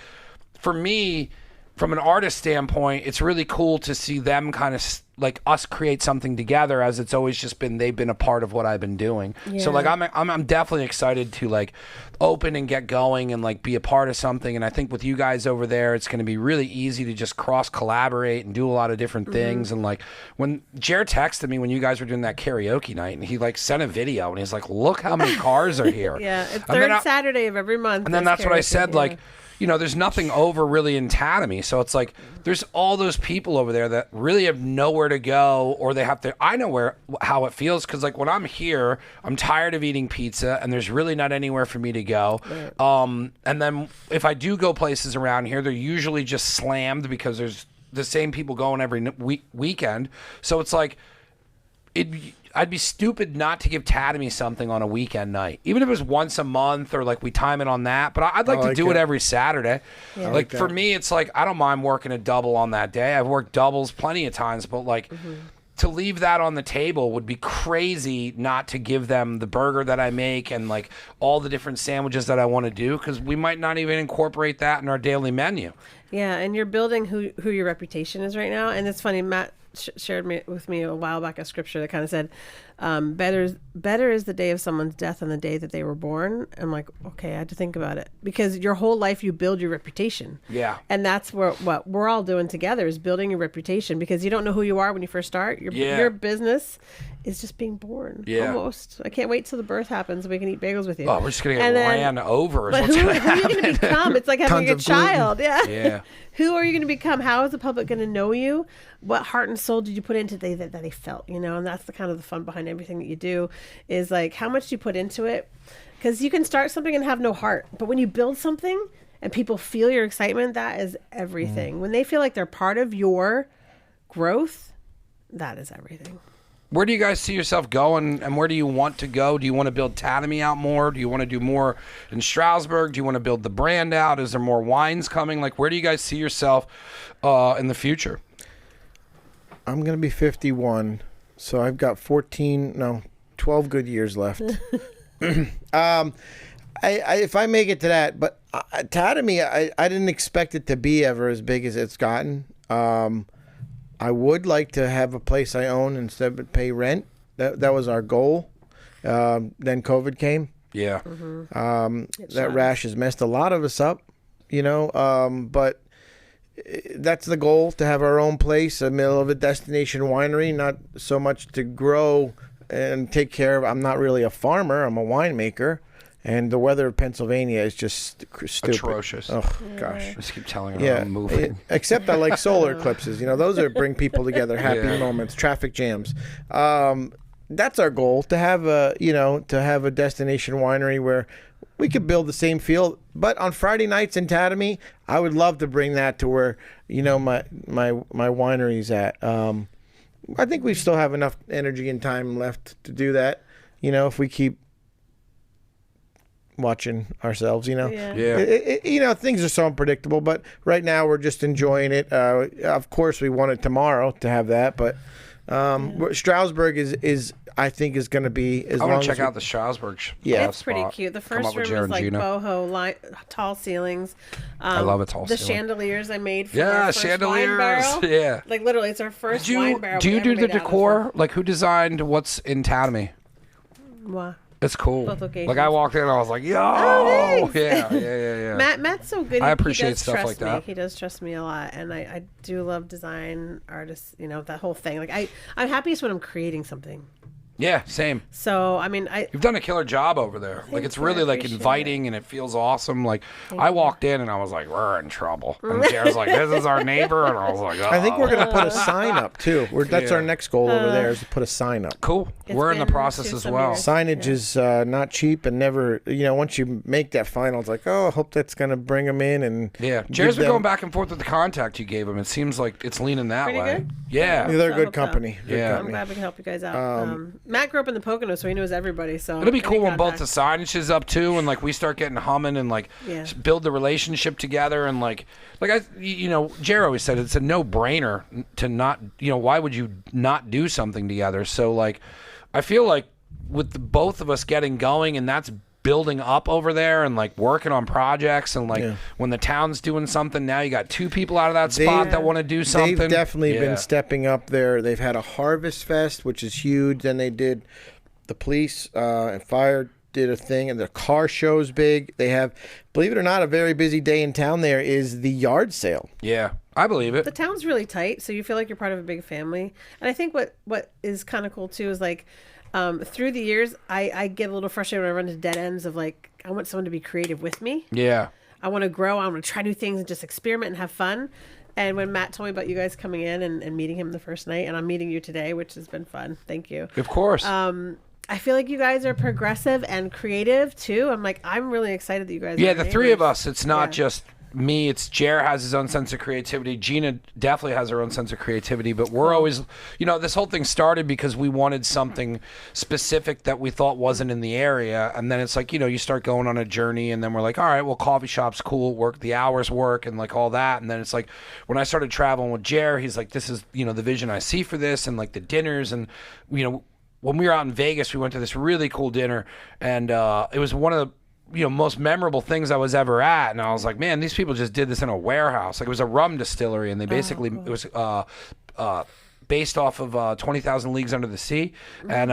for me, from an artist standpoint, it's really cool to see them kind of like us create something together, as it's always just been they've been a part of what I've been doing. So like I'm definitely excited to like open and get going and like be a part of something. And I think with you guys over there, it's going to be really easy to just cross collaborate and do a lot of different things. And like when Jared texted me when you guys were doing that karaoke night, and he like sent a video and he's like, "Look how many cars are here." Yeah, it's third Saturday of every month. And then that's what I said, like, you know, there's nothing over really in Tatamy. So it's like there's all those people over there that really have nowhere to go, or they have to. I know how it feels, because like when I'm here, I'm tired of eating pizza and there's really not anywhere for me to go. Right. And then if I do go places around here, they're usually just slammed because there's the same people going every weekend. So it's like I'd be stupid not to give Tatamy something on a weekend night, even if it was once a month or like we time it on that. But I'd like to do it every Saturday. Yeah. Like for me, it's like I don't mind working a double on that day. I've worked doubles plenty of times, but like to leave that on the table would be crazy not to give them the burger that I make and like all the different sandwiches that I want to do, because we might not even incorporate that in our daily menu. Yeah, and you're building who your reputation is right now. And it's funny, Matt shared with me a while back a scripture that kind of said, better is the day of someone's death than the day that they were born. I'm like, okay, I had to think about it, because your whole life you build your reputation. Yeah. And that's what we're all doing together, is building your reputation, because you don't know who you are when you first start. Your business is just being born. Yeah. Almost. I can't wait till the birth happens so we can eat bagels with you. Oh, we're just going to get ran over. But who are you going to become? It's like having a child. Yeah. Who are you going to become? How is the public going to know you? What heart and soul did you put into that they felt, you know? And that's the kind of the fun behind everything that you do, is like how much you put into it. Because you can start something and have no heart, but when you build something and people feel your excitement, that is everything. When they feel like they're part of your growth, that is everything. Where do you guys see yourself going, and where do you want to go? Do you want to build Tatamy out more? Do you want to do more in Stroudsburg? Do you want to build the brand out? Is there more wines coming? Like, where do you guys see yourself in the future? I'm going to be 51, so I've got 12 good years left. If I make it to that, but Tatamy, I didn't expect it to be ever as big as it's gotten. I would like to have a place I own instead of pay rent. That was our goal. Then COVID came. Yeah. That rash has messed a lot of us up, you know. But that's the goal, to have our own place, a middle of a destination winery, not so much to grow and take care of. I'm not really a farmer. I'm a winemaker. And the weather of Pennsylvania is just stupid. Atrocious. Oh, gosh. I just keep telling her I'm moving. Except I like solar eclipses. You know, those bring people together, happy moments, traffic jams. That's our goal, to have a destination winery where we could build the same feel. But on Friday nights in Tatamy, I would love to bring that to where, you know, my winery's at. I think we still have enough energy and time left to do that. You know, if we keep watching ourselves, you know. You know, things are so unpredictable, but right now we're just enjoying it. Of course we want it tomorrow to have that, but Stroudsburg is I think is going to be as long as I want to check out the Stroudsburg. It's pretty cute. The first room is like boho, tall ceilings. I love it, tall ceilings. The chandeliers I made for our first wine barrel. Yeah, like literally, it's our first wine barrel. Do you do the decor? Like, who designed what's in Tatamy? What? It's cool. Both locations. Like, I walked in and I was like, yo! Oh, yeah. Matt's so good. I appreciate stuff like that. He does trust me a lot. And I do love design, artists, you know, that whole thing. Like, I'm happiest when I'm creating something. Yeah, same. So, I mean, you've done a killer job over there. Like, it's really like inviting and it feels awesome. Like, I walked in and I was like, we're in trouble. And Jared's like, this is our neighbor. And I was like, oh. I think we're going to put a sign up too. That's our next goal over there, is to put a sign up. Cool. We're in the process as well. Signage is not cheap, and never, you know, once you make that final, it's like, oh, I hope that's going to bring them in. And Jared's been going back and forth with the contact you gave him. It seems like it's leaning that way. Good? Yeah. They're a good company. I'm glad we can help you guys out. Matt grew up in the Poconos, so he knows everybody. So it'll be cool when both the signage is up too, and like we start getting humming and like build the relationship together, and like Jer always said it's a no-brainer to not, why would you not do something together? So like, I feel like with both of us getting going, and that's building up over there and like working on projects, and like when the town's doing something, now you got two people out of that spot that want to do something. They've definitely been stepping up there. They've had a Harvest Fest, which is huge. Then they did the police and fire did a thing, and the car show's big. They have, believe it or not, a very busy day in town. There is the yard sale. Yeah, I believe it. The town's really tight, so you feel like you're part of a big family. And I think what is kind of cool too is like, through the years, I get a little frustrated when I run into dead ends of like, I want someone to be creative with me. Yeah. I want to grow. I want to try new things and just experiment and have fun. And when Matt told me about you guys coming in and meeting him the first night, and I'm meeting you today, which has been fun. Thank you. Of course. I feel like you guys are progressive and creative too. I'm really excited that you guys are the three of us, it's not just me, it's Jer has his own sense of creativity. Gina definitely has her own sense of creativity, but we're always, this whole thing started because we wanted something specific that we thought wasn't in the area. And then it's like, you start going on a journey, and then we're like, all right, well, coffee shop's cool, the hours work and like all that. And then it's like, when I started traveling with Jer, he's like, this is, the vision I see for this, and like the dinners, and, when we were out in Vegas, we went to this really cool dinner, and it was one of the most memorable things I was ever at. And I was like, man, these people just did this in a warehouse. Like, it was a rum distillery, and they basically, it was based off of 20,000 Leagues Under the Sea. And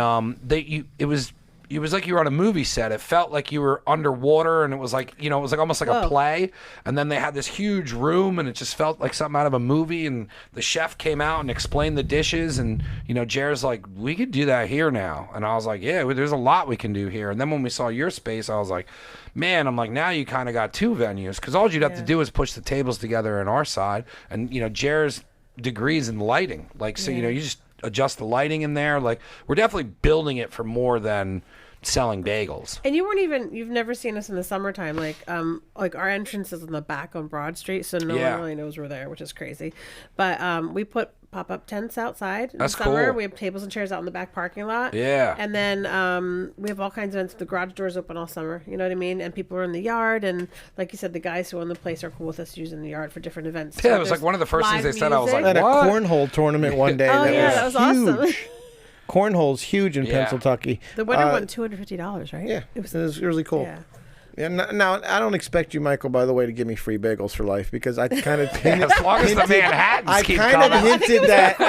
it was like you were on a movie set. It felt like you were underwater, and it was like, it was like almost like a play. And then they had this huge room, and it just felt like something out of a movie. And the chef came out and explained the dishes, and Jer's like, we could do that here now. And I was like, yeah, there's a lot we can do here. And then when we saw your space, I was like, man, I'm like, now you kind of got two venues, because all you'd have to do is push the tables together on our side. And Jer's degrees in lighting, like, so you just adjust the lighting in there. Like, we're definitely building it for more than selling bagels. And you've never seen us in the summertime. Like our entrance is in the back on Broad Street, so no one really knows we're there, which is crazy. But we put pop-up tents outside in the summer. Cool. We have tables and chairs out in the back parking lot. Yeah. And then we have all kinds of events. The garage doors open all summer, you know what I mean? And people are in the yard, and like you said, the guys who own the place are cool with us using the yard for different events. Yeah, so it was like one of the first things they said. I was like, at a what? cornhole tournament one day. that was awesome. Cornhole's huge in Pennsylvania. The winner won $250, right? Yeah, it was really cool. Yeah. Yeah, now, I don't expect you, Michael, by the way, to give me free bagels for life, because I kind of as long as the Manhattans keep coming. I kind of hinted that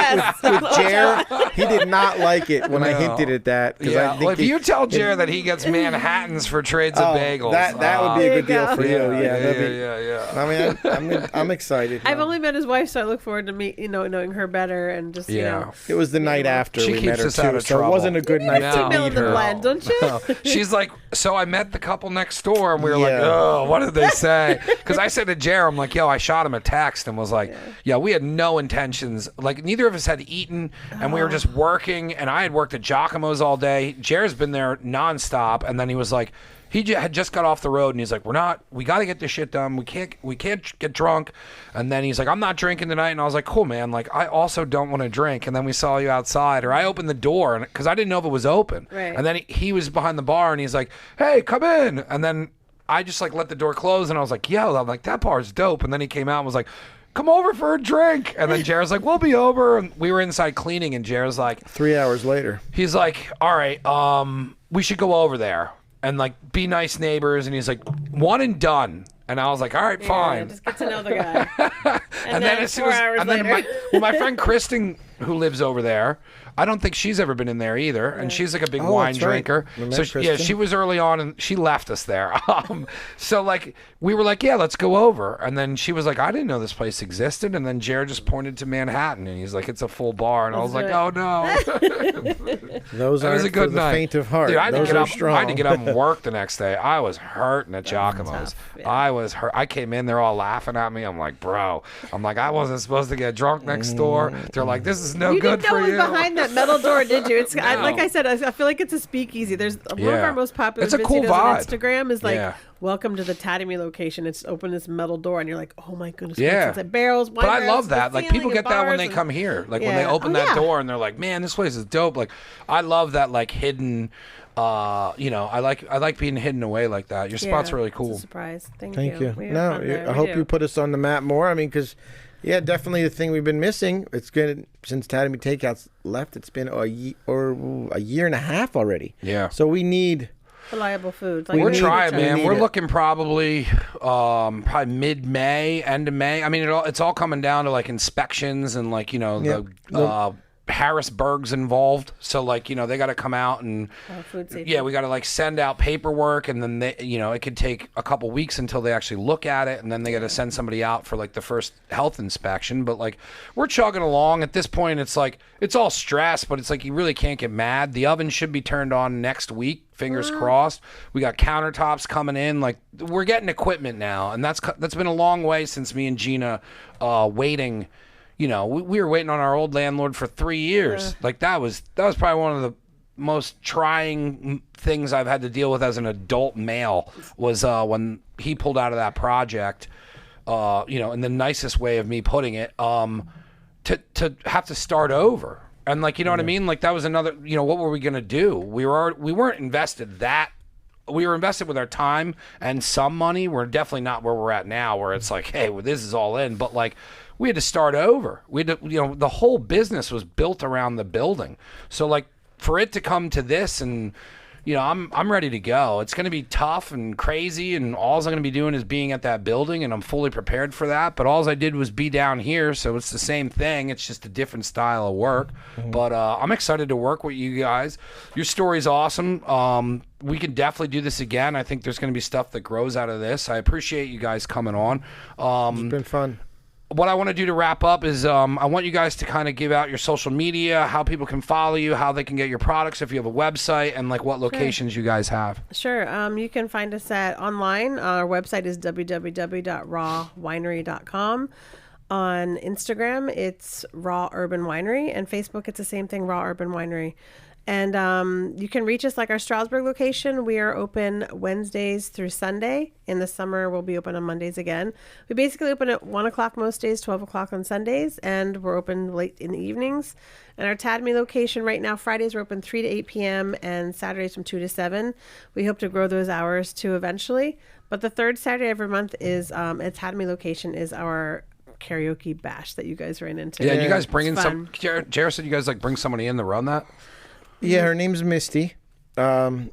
with Jer. He did not like it when I hinted at that. Yeah. Well, if you tell Jer that he gets Manhattans for trades of bagels, that would be a good deal for you. Yeah. I mean, I'm excited. I've only met his wife, so I look forward to knowing her better, and just It was the night after we met her us out too, of so it trouble. wasn't a good night to meet her. Blend, don't you? No. She's like, so I met the couple next door, and we were like, oh, what did they say? Because I said to Jer, I'm like, yo, I shot him a text and was like, we had no intentions. Like, neither of us had eaten, and we were just working, and I had worked at Giacomo's all day. Jer's been there nonstop, and then he was like, he had just got off the road, and he's like, we got to get this shit done. We can't get drunk. And then he's like, I'm not drinking tonight. And I was like, cool, man. Like, I also don't want to drink. And then we saw you outside, or I opened the door because I didn't know if it was open. Right. And then he was behind the bar, and he's like, hey, come in. And then I just like let the door close, and I was like, yo, I'm like, that bar's dope. And then he came out and was like, come over for a drink. And then Jared's like, we'll be over. And we were inside cleaning, and Jared's like, 3 hours later, he's like, all right, we should go over there and like be nice neighbors. And he's like, one and done. And I was like, all right, fine. Just get to know the guy. and then as soon as my friend Kristen, who lives over there, I don't think she's ever been in there either, and she's like a big wine drinker. So she was early on, and she left us there. So like we were like, yeah, let's go over, and then she was like, I didn't know this place existed, and then Jared just pointed to Manhattan, and he's like, it's a full bar, and I was like, oh no. Those are a good night. The faint of heart. Dude, I had Those to are strong. I had to get up and work the next day. I was hurting at Giacomo's. I was hurt. I came in, they're all laughing at me. I'm like, bro. I'm like, I wasn't supposed to get drunk next door. They're like, this is is no You good didn't know for what you. was behind that metal door, did you? It's No. like I said, I feel like it's a speakeasy. There's one of our most popular It's a cool videos on vibe. Instagram is like, Yeah. welcome to the Tatamy location. It's open this metal door, and you're like, oh my goodness. Yeah. It's like barrels, wine But I barrels love to the that. Like, ceiling people and get that when bars they and- come here. Like, when they Yeah. open Oh, that yeah. door and they're like, man, this place is dope. Like, I love that, like, hidden, I like being hidden away like that. Your spot's Yeah, really it's cool. a surprise. Thank Thank you. We have No, fun there. I We hope do. you put us on the map more. I mean, because, yeah, definitely the thing we've been missing. It's good since Tatamy Takeouts left. It's been a year and a half already. Yeah. So we need. reliable foods. We're we trying, need man. need We're it. looking probably mid-May, end of May. I mean, it's all coming down to like inspections and like the Harrisburg's involved. So like they got to come out and food safety. yeah, we got to like send out paperwork, and then they it could take a couple weeks until they actually look at it, and then they got to send somebody out for like the first health inspection. But like we're chugging along at this point. It's like it's all stress, but it's like you really can't get mad. The oven should be turned on next week. Fingers crossed. We got countertops coming in. Like we're getting equipment now, and that's been a long way since me and Gina waiting. We were waiting on our old landlord for 3 years. Like that was probably one of the most trying things I've had to deal with as an adult male was when he pulled out of that project. In the nicest way of me putting it, to have to start over. And like, you know what I mean? Like that was another, what were we going to do? We weren't invested that. We were invested with our time and some money. We're definitely not where we're at now, where it's like, hey, well, this is all in. But like, we had to start over. We had to, the whole business was built around the building. So like, for it to come to this, and I'm ready to go. It's going to be tough and crazy, and all I'm going to be doing is being at that building, and I'm fully prepared for that. But all I did was be down here, so it's the same thing. It's just a different style of work. But I'm excited to work with you guys. Your story's awesome. We can definitely do this again. I think there's going to be stuff that grows out of this. I appreciate you guys coming on. It's been fun. What I want to do to wrap up is I want you guys to kind of give out your social media, how people can follow you, how they can get your products, if you have a website, and like what locations you guys have. Sure. You can find us online. Our website is www.rawwinery.com. On Instagram, it's Raw Urban Winery, and Facebook, it's the same thing, Raw Urban Winery. And you can reach us like our Stroudsburg location. We are open Wednesdays through Sunday. In the summer, we'll be open on Mondays again. We basically open at 1 o'clock most days, 12 o'clock on Sundays, and we're open late in the evenings. And our Tatamy location right now, Fridays we're open 3 to 8 p.m. and Saturdays from 2 to 7. We hope to grow those hours too eventually. But the third Saturday every month is at Tatamy location is our karaoke bash that you guys ran into. Yeah, you guys bring in It's some. fun. Jared said you guys like bring somebody in to run that. Yeah, her name's Misty. And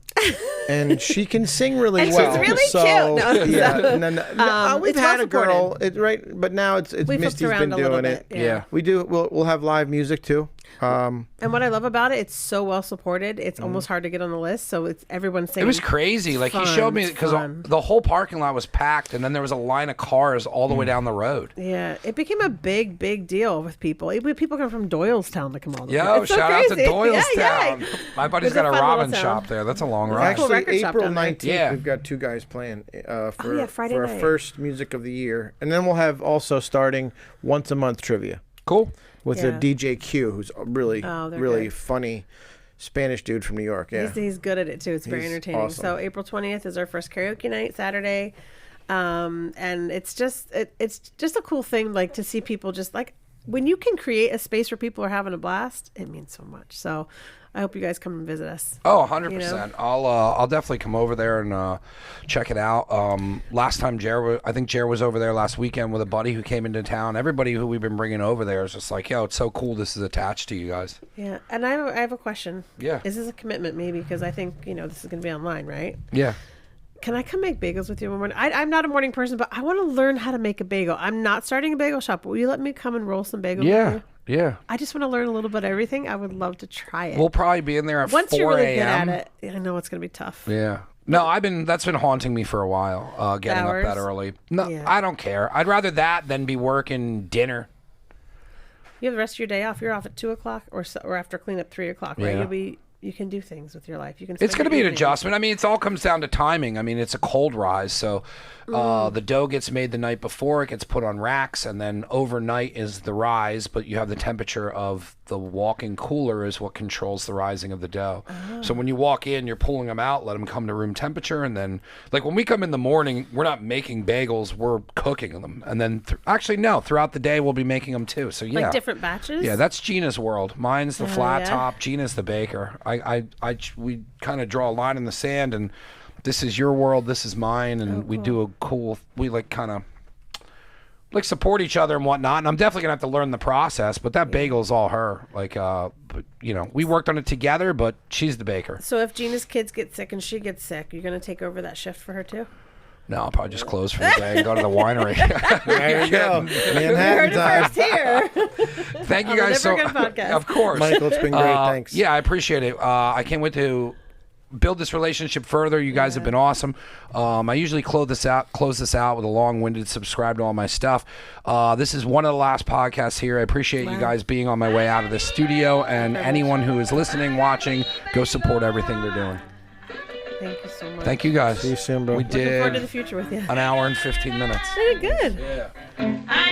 she can sing really And she's well. really so, cute. No, yeah, no, we've it's had well a girl, supported. right? But now it's We flipped Misty's around been a little doing it. bit. Yeah. We do. We'll have live music too. And what I love about it, it's so well supported. It's almost hard to get on the list. So it's everyone's singing. It was crazy. Like he Fun, showed me it's because fun. the whole parking lot was packed, and then there was a line of cars all the way down the road. Yeah, it became a big deal with people. People come from Doylestown to come all the way. Yo, It's so shout out to crazy. Doylestown. Yeah. My buddy's It's got a a fun little robin town. shop there. That's a long Yeah. ride. Cool Actually, record shop April down there. 19th, Yeah. we've got 2 guys playing for Friday our night. first music of the year, and then we'll have also starting once a month trivia Cool. with Yeah. a DJ Q, who's a really Oh, they're really good. funny Spanish dude from New York. Yeah, He's good at it too. It's very He's entertaining. awesome. So April 20th is our first karaoke night, Saturday. And it's just a cool thing, like to see people just like when you can create a space where people are having a blast, it means so much. So I hope you guys come and visit us. Oh, 100%. I'll definitely come over there and check it out. Last time I think Jared was over there last weekend with a buddy who came into town. Everybody who we've been bringing over there is just like, yo, it's so cool this is attached to you guys. Yeah. And I have a question. Yeah. Is this a commitment maybe? Because I think, this is going to be online, right? Yeah. Can I come make bagels with you one morning? I'm not a morning person, but I want to learn how to make a bagel. I'm not starting a bagel shop, but will you let me come and roll some bagels with you? Yeah. I just want to learn a little bit of everything. I would love to try it. We'll probably be in there at Once 4 you're really good a.m. at it, I know it's going to be tough. Yeah. No, that's been haunting me for a while, getting Hours? up that early. No, Yeah. I don't care. I'd rather that than be working dinner. You have the rest of your day off. You're off at 2 o'clock or after cleanup 3 o'clock, right? Yeah. you can do things with your life. You can. It's going to be an adjustment. I mean, it all comes down to timing. I mean, it's a cold rise, so the dough gets made the night before. It gets put on racks, and then overnight is the rise. But you have the temperature of the walk-in cooler is what controls the rising of the dough. So when you walk in, you're pulling them out, let them come to room temperature, and then like when we come in the morning, we're not making bagels, we're cooking them, and then throughout the day we'll be making them too. So yeah, like different batches. Yeah, that's Gina's world. Mine's the flat top. Gina's the baker. We kind of draw a line in the sand, and this is your world, this is mine, and we do a cool. We like kind of like support each other and whatnot. And I'm definitely gonna have to learn the process, but that bagel's all her. Like, but you know, we worked on it together, but she's the baker. So if Gina's kids get sick and she gets sick, you're gonna take over that shift for her too? No, I'll probably just close for the day and go to the winery. There you go. Manhattan time. Here. Thank you guys so much. Of course. Michael, it's been great. Thanks. Yeah, I appreciate it. I can't wait to build this relationship further. You guys have been awesome. I usually close this out with a long-winded subscribe to all my stuff. This is one of the last podcasts here. I appreciate you guys being on my way out of the studio, and anyone who is listening, watching, go support everything they're doing. Thank you so much. Thank you guys. See you soon, bro. We Looking forward to did the future with you. an hour and 15 minutes. Very good. Yeah.